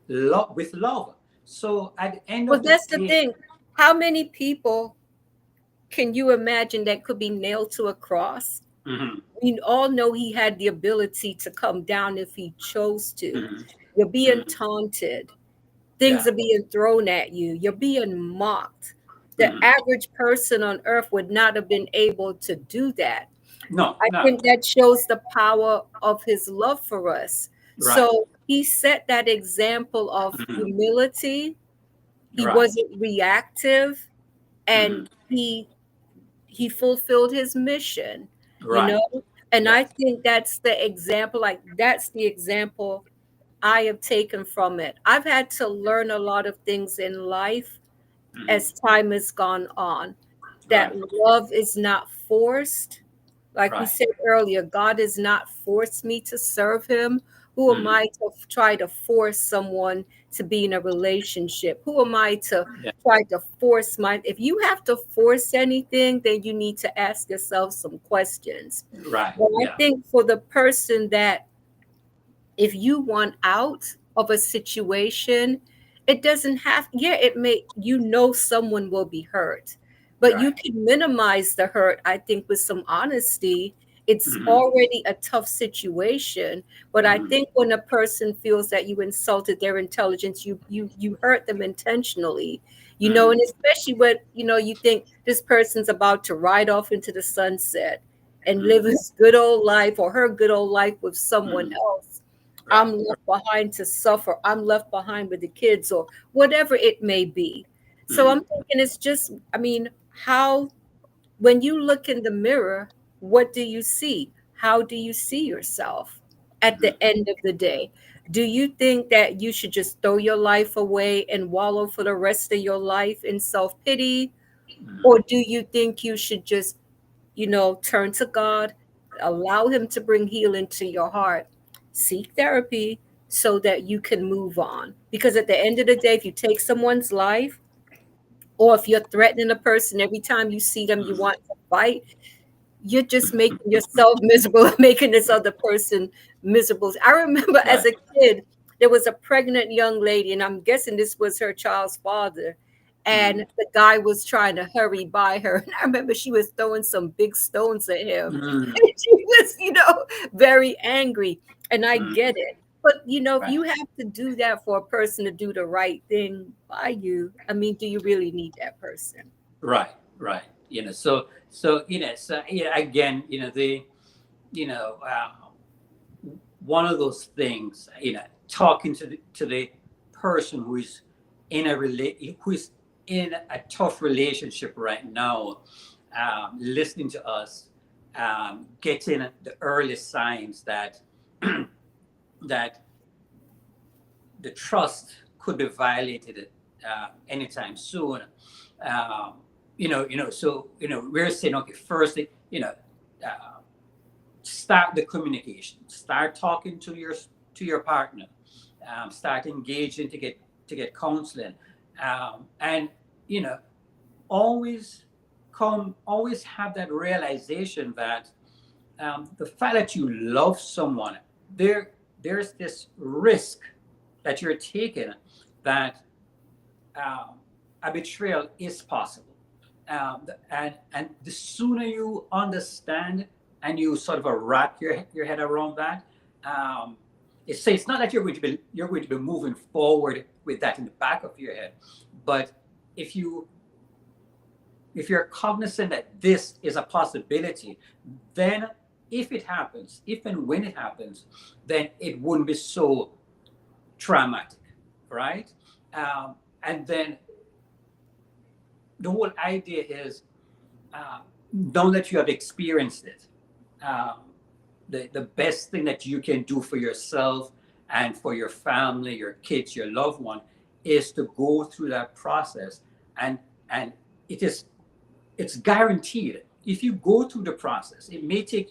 B: with love. So at the end
A: Well,
B: of the
A: that's the
B: day,
A: thing. How many people can you imagine that could be nailed to a cross?
B: mhm,
A: We all know he had the ability to come down if he chose to.
B: mhm,
A: You're being
B: mhm,
A: taunted. Things
B: yeah,
A: are being thrown at you. You're being mocked. The
B: mhm.
A: average person on earth would not have been able to do that.
B: No,
A: I
B: no,
A: think that shows the power of his love for us.
B: right,
A: So he set that example of
B: mhm,
A: humility. He
B: right,
A: wasn't reactive,
B: mhm,
A: and he fulfilled his mission, you
B: right,
A: know? And
B: yeah,
A: I think that's the example, like that's the example I have taken from it. I've had to learn a lot of things in life
B: mhm,
A: as time has gone on, that
B: right,
A: love is not forced. Like we
B: right,
A: said earlier, God has not forced me to serve him. Who am
B: mhm,
A: I to try to force someone to be in a relationship? Who am I to
B: yeah,
A: try to force if you have to force anything, then you need to ask yourself some questions.
B: right,
A: But I
B: yeah,
A: think for the person that, if you want out of a situation, it doesn't have, yeah, it may, someone will be hurt, but you
B: right,
A: can minimize the hurt, I think, with some honesty. It's
B: mhm,
A: already a tough situation, but I
B: mhm,
A: think when a person feels that you insulted their intelligence, you hurt them intentionally, and
B: mhm,
A: especially when you think this person's about to ride off into the sunset and live
B: mhm,
A: his good old life or her good old life with someone
B: mhm,
A: else.
B: right,
A: I'm left behind to suffer. I'm left behind with the kids or whatever it may be. So I'm
B: mhm,
A: thinking it's just, I mean, how, when you look in the mirror, what do you see? How do you see yourself at
B: mhm,
A: the end of the day? Do you think that you should just throw your life away and wallow for the rest of your life in self pity?
B: mhm.
A: Or do you think you should just turn to God, allow Him to bring healing to your heart, seek therapy so that you can move on? Because at the end of the day, if you take someone's life, or if you're threatening a person every time you see them, you
B: Mhm.
A: want to fight, you're just making yourself miserable and making this other person miserable. I remember as
B: Right.
A: a kid, there was a pregnant young lady, and I'm guessing this was her child's father. And
B: Mm.
A: the guy was trying to hurry by her. And I remember she was throwing some big stones at him.
B: Mm.
A: And she was, very angry. And I
B: Mm.
A: get it. But, if
B: Right.
A: you have to do that for a person to do the right thing by you, I mean, do you really need that person?
B: Right. Right. So again, you know, uh, one of those things, talking to the person who is in a tough relationship right now, listening to us, getting the early signs that that the trust could be violated anytime soon. Um, so we're saying, okay, first, uh, start the communication, start talking to your partner, start engaging to get counseling, and you know, always have that realization that the fact that you love someone, there's this risk that you're taking that um, a betrayal is possible. And the sooner you understand and you sort of wrap your head around that, it's not that you're going to be moving forward with that in the back of your head, but if you if you're cognizant that this is a possibility, then if it happens, if and when it happens, then it wouldn't be so traumatic, right? And then the whole idea is, uh, now that you have experienced it, um, the best thing that you can do for yourself and for your family, your kids, your loved one, is to go through that process, and and it is it's guaranteed. If you go through the process, it may take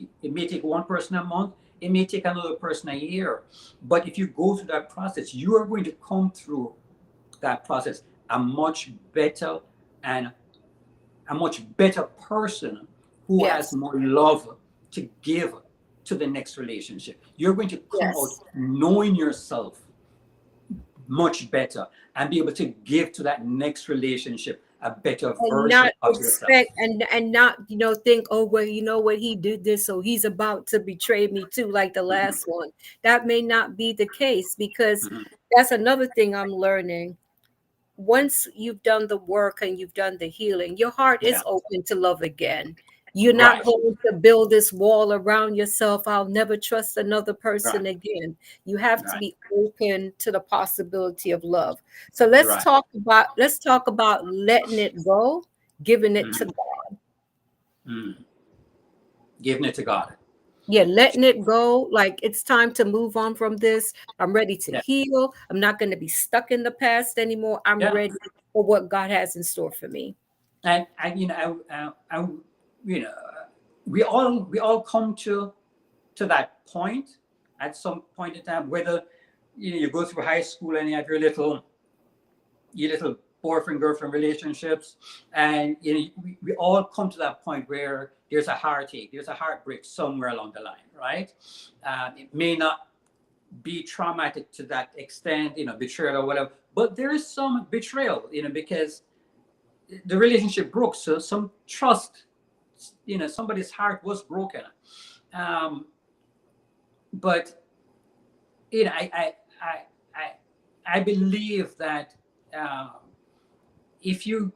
B: one person a month, it may take another person a year, but if you go through that process, you are going to come through that process a much better and a much better person who has
A: Yes.
B: more love to give to the next relationship. You're going to come out
A: Yes.
B: knowing yourself much better and be able to give to that next relationship a better
A: And
B: version
A: not
B: of yourself.
A: expect and not think, oh well, you know what, he did this, so he's about to betray me too, like the
B: Mhm,
A: last one. That may not be the case, because
B: mhm.
A: that's another thing I'm learning. Once you've done the work and you've done the healing, your heart
B: Yeah,
A: is open to love again. You're not
B: right,
A: going to build this wall around yourself. I'll never trust another person
B: right,
A: again. You have to
B: right,
A: be open to the possibility of love. So
B: right.
A: let's talk about letting it go, giving it to
B: Mhm,
A: God.
B: mhm. Giving it to God.
A: Yeah, letting it go. Like, it's time to move on from this. I'm ready to
B: Yeah,
A: heal. I'm not going to be stuck in the past anymore. I'm
B: yeah.
A: ready for what God has in store for me.
B: And you know, we all come to that point at some point in time, whether you go through high school and you have your little boyfriend girlfriend relationships, and we all come to that point where there's a heartache, there's a heartbreak somewhere along the line, right? It may not be traumatic to that extent, betrayal or whatever, but there is some betrayal, because the relationship broke, so some trust, somebody's heart was broken. um, but I I believe that, um, if you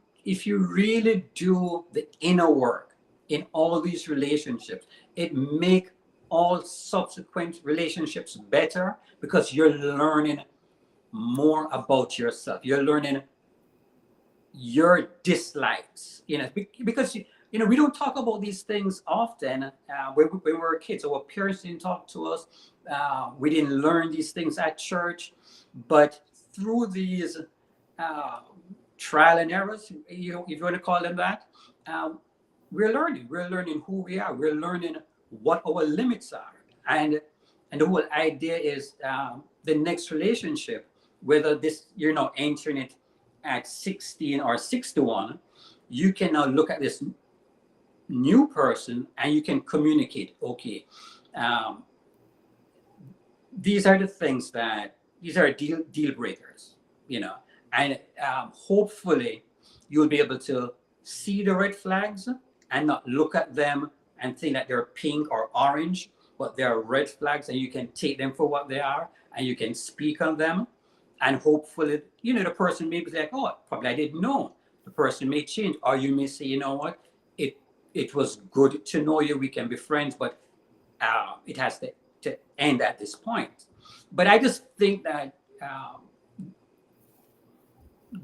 B: really do the inner work in all these relationships, it make all subsequent relationships better, because you're learning more about yourself. You're learning your dislikes, because we don't talk about these things often. When we were kids, our parents didn't talk to us. We didn't learn these things at church, but through these uh, trial and errors, if you want to call them that, um, we're learning who we are. We're learning what our limits are. And the whole idea is, the next relationship, whether this you're now entering it at 16 or 61, you can now look at this new person and you can communicate. Okay, um, these are deal breakers, you know, and hopefully you'll be able to see the red flags and not look at them and think that they're pink or orange, but they're red flags, and you can take them for what they are, and you can speak on them. And hopefully, the person may be like, oh, probably I didn't know. The person may change, or you may say, you know what, it it was good to know you, we can be friends, but it has to end at this point. But I just think that,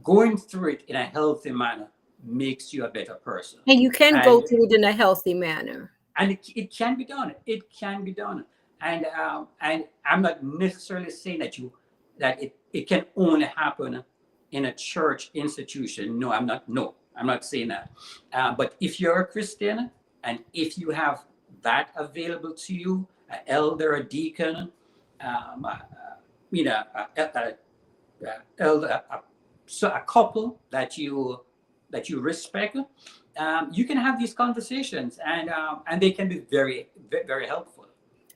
B: going through it in a healthy manner makes you a better person.
A: And you can go
B: And
A: through it in a healthy manner.
B: it can be done. It can be done. And I'm not necessarily saying that it can only happen in a church institution. No, I'm not. No, I'm not saying that. But if you're a Christian, and if you have that available to you, an elder, a deacon, um, uh, elder, so a couple that you respect, you can have these conversations, and they can be very, very helpful.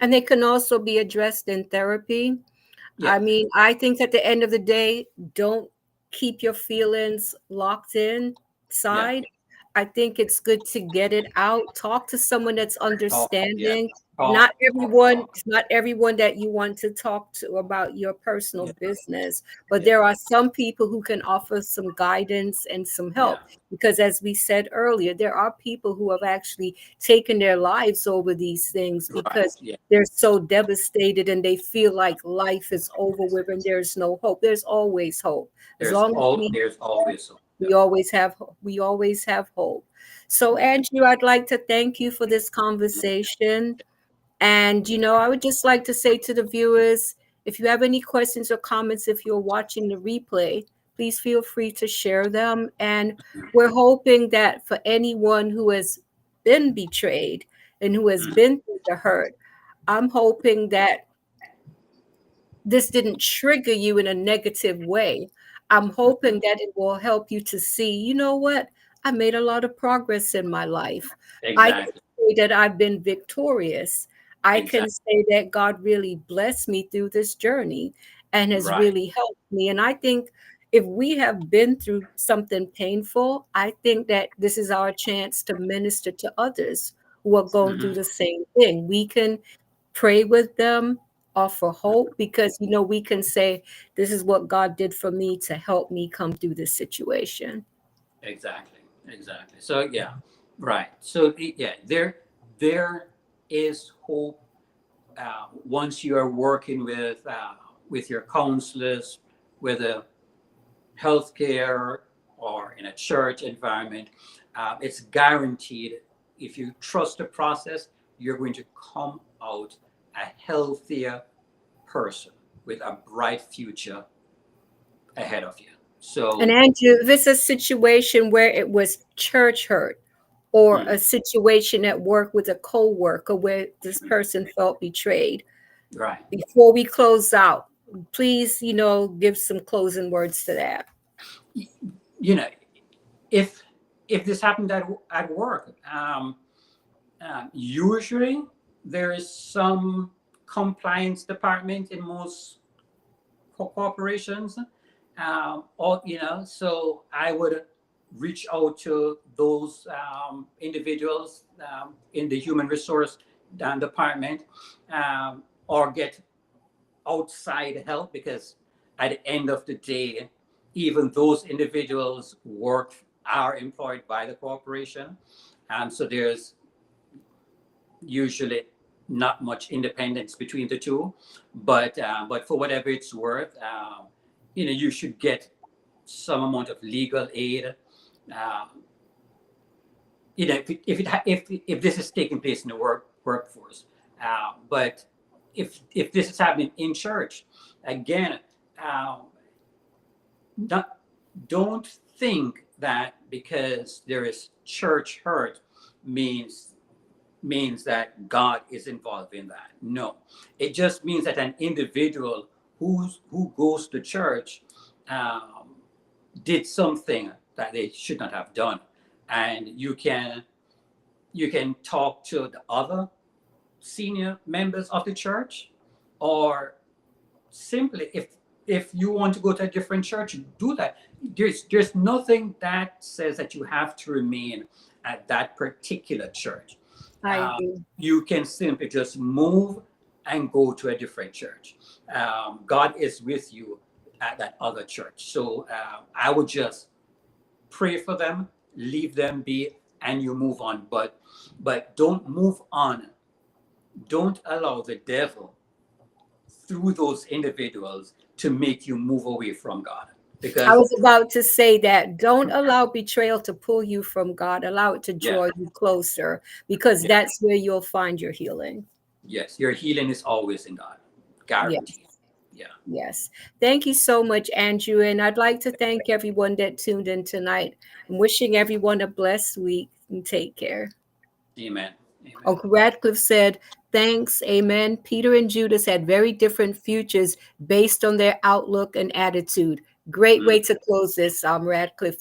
A: And they can also be addressed in therapy.
B: Yeah,
A: I mean, I think at the end of the day, don't keep your feelings locked
B: yeah,
A: inside. I think it's good to get it out. Talk to someone that's
B: Talk, yeah,
A: understanding.
B: talk, talk, talk.
A: It's not everyone that you want to talk to about your personal
B: Yeah,
A: business, but
B: yeah,
A: there are some people who can offer some guidance and some
B: yeah.
A: help. Because as we said earlier, there are people who have actually taken their lives over these things
B: Right.
A: because
B: Yeah.
A: they're so devastated and they feel like life is over with and there's no hope. There's always hope. As long as we
B: There's always so. Yeah.
A: we always have hope. So Andrew, I'd like to thank you for this conversation. And I would just like to say to the viewers, if you have any questions or comments, if you're watching the replay, please feel free to share them. And we're hoping that for anyone who has been betrayed and who has
B: Mm.
A: been through the hurt, I'm hoping that this didn't trigger you in a negative way. I'm hoping that it will help you to see, you know what? I made a lot of progress in my life. I can
B: Exactly.
A: say that I've been victorious. I can
B: Exactly.
A: say that God really blessed me through this journey and has
B: Right.
A: really helped me. And I think if we have been through something painful, I think that this is our chance to minister to others who are going through
B: Hmm.
A: the same thing. We can pray with them, offer hope, because we can say, this is what God did for me to help me come through this situation.
B: Exactly. Exactly. So yeah. Right. So yeah, there is hope once you are working with your counselors, whether healthcare or in a church environment. It's guaranteed. If you trust the process, you're going to come out a healthier person with a bright future ahead of you.
A: And
B: So,
A: Andrew, if it's a situation where it was church hurt or
B: mm,
A: a situation at work with a coworker where this person felt betrayed,
B: right.
A: before we close out, please, give some closing words to that.
B: You know, if this happened at work, usually there is some compliance department in most corporations. Or so I would reach out to those individuals in the human resource department, or get outside help, because at the end of the day, even those individuals are employed by the corporation. So there's usually not much independence between the two, but for whatever it's worth, you should get some amount of legal aid. Uh, if this is taking place in the workforce, but if this is happening in church, again, uh, not don't think that because there is church hurt means that God is involved in that. No, it just means that an individual who goes to church um, did something that they should not have done, and you can talk to the other senior members of the church, or simply, if you want to go to a different church, do that. There's nothing that says that you have to remain at that particular church.
A: I
B: uh,
A: agree.
B: you can simply just move and go to a different church. God is with you at that other church. So I would just pray for them, leave them be, and you move on. But don't move on. Don't allow the devil through those individuals to make you move away from God.
A: I
B: Because
A: was about to say that don't allow betrayal to pull you from God. Allow it to
B: yeah,
A: draw you closer because
B: yeah,
A: that's where you'll find your healing.
B: yes, your healing is always in God,
A: Yes.
B: guaranteed. Yeah,
A: Yes. Thank you so much, Andrew. And I'd like to thank everyone that tuned in tonight. I'm wishing everyone a blessed week and take care.
B: amen, amen.
A: Uncle Radcliffe said, thanks, amen. Peter and Judas had very different futures based on their outlook and attitude. Great
B: Mm.
A: way to close this, Radcliffe.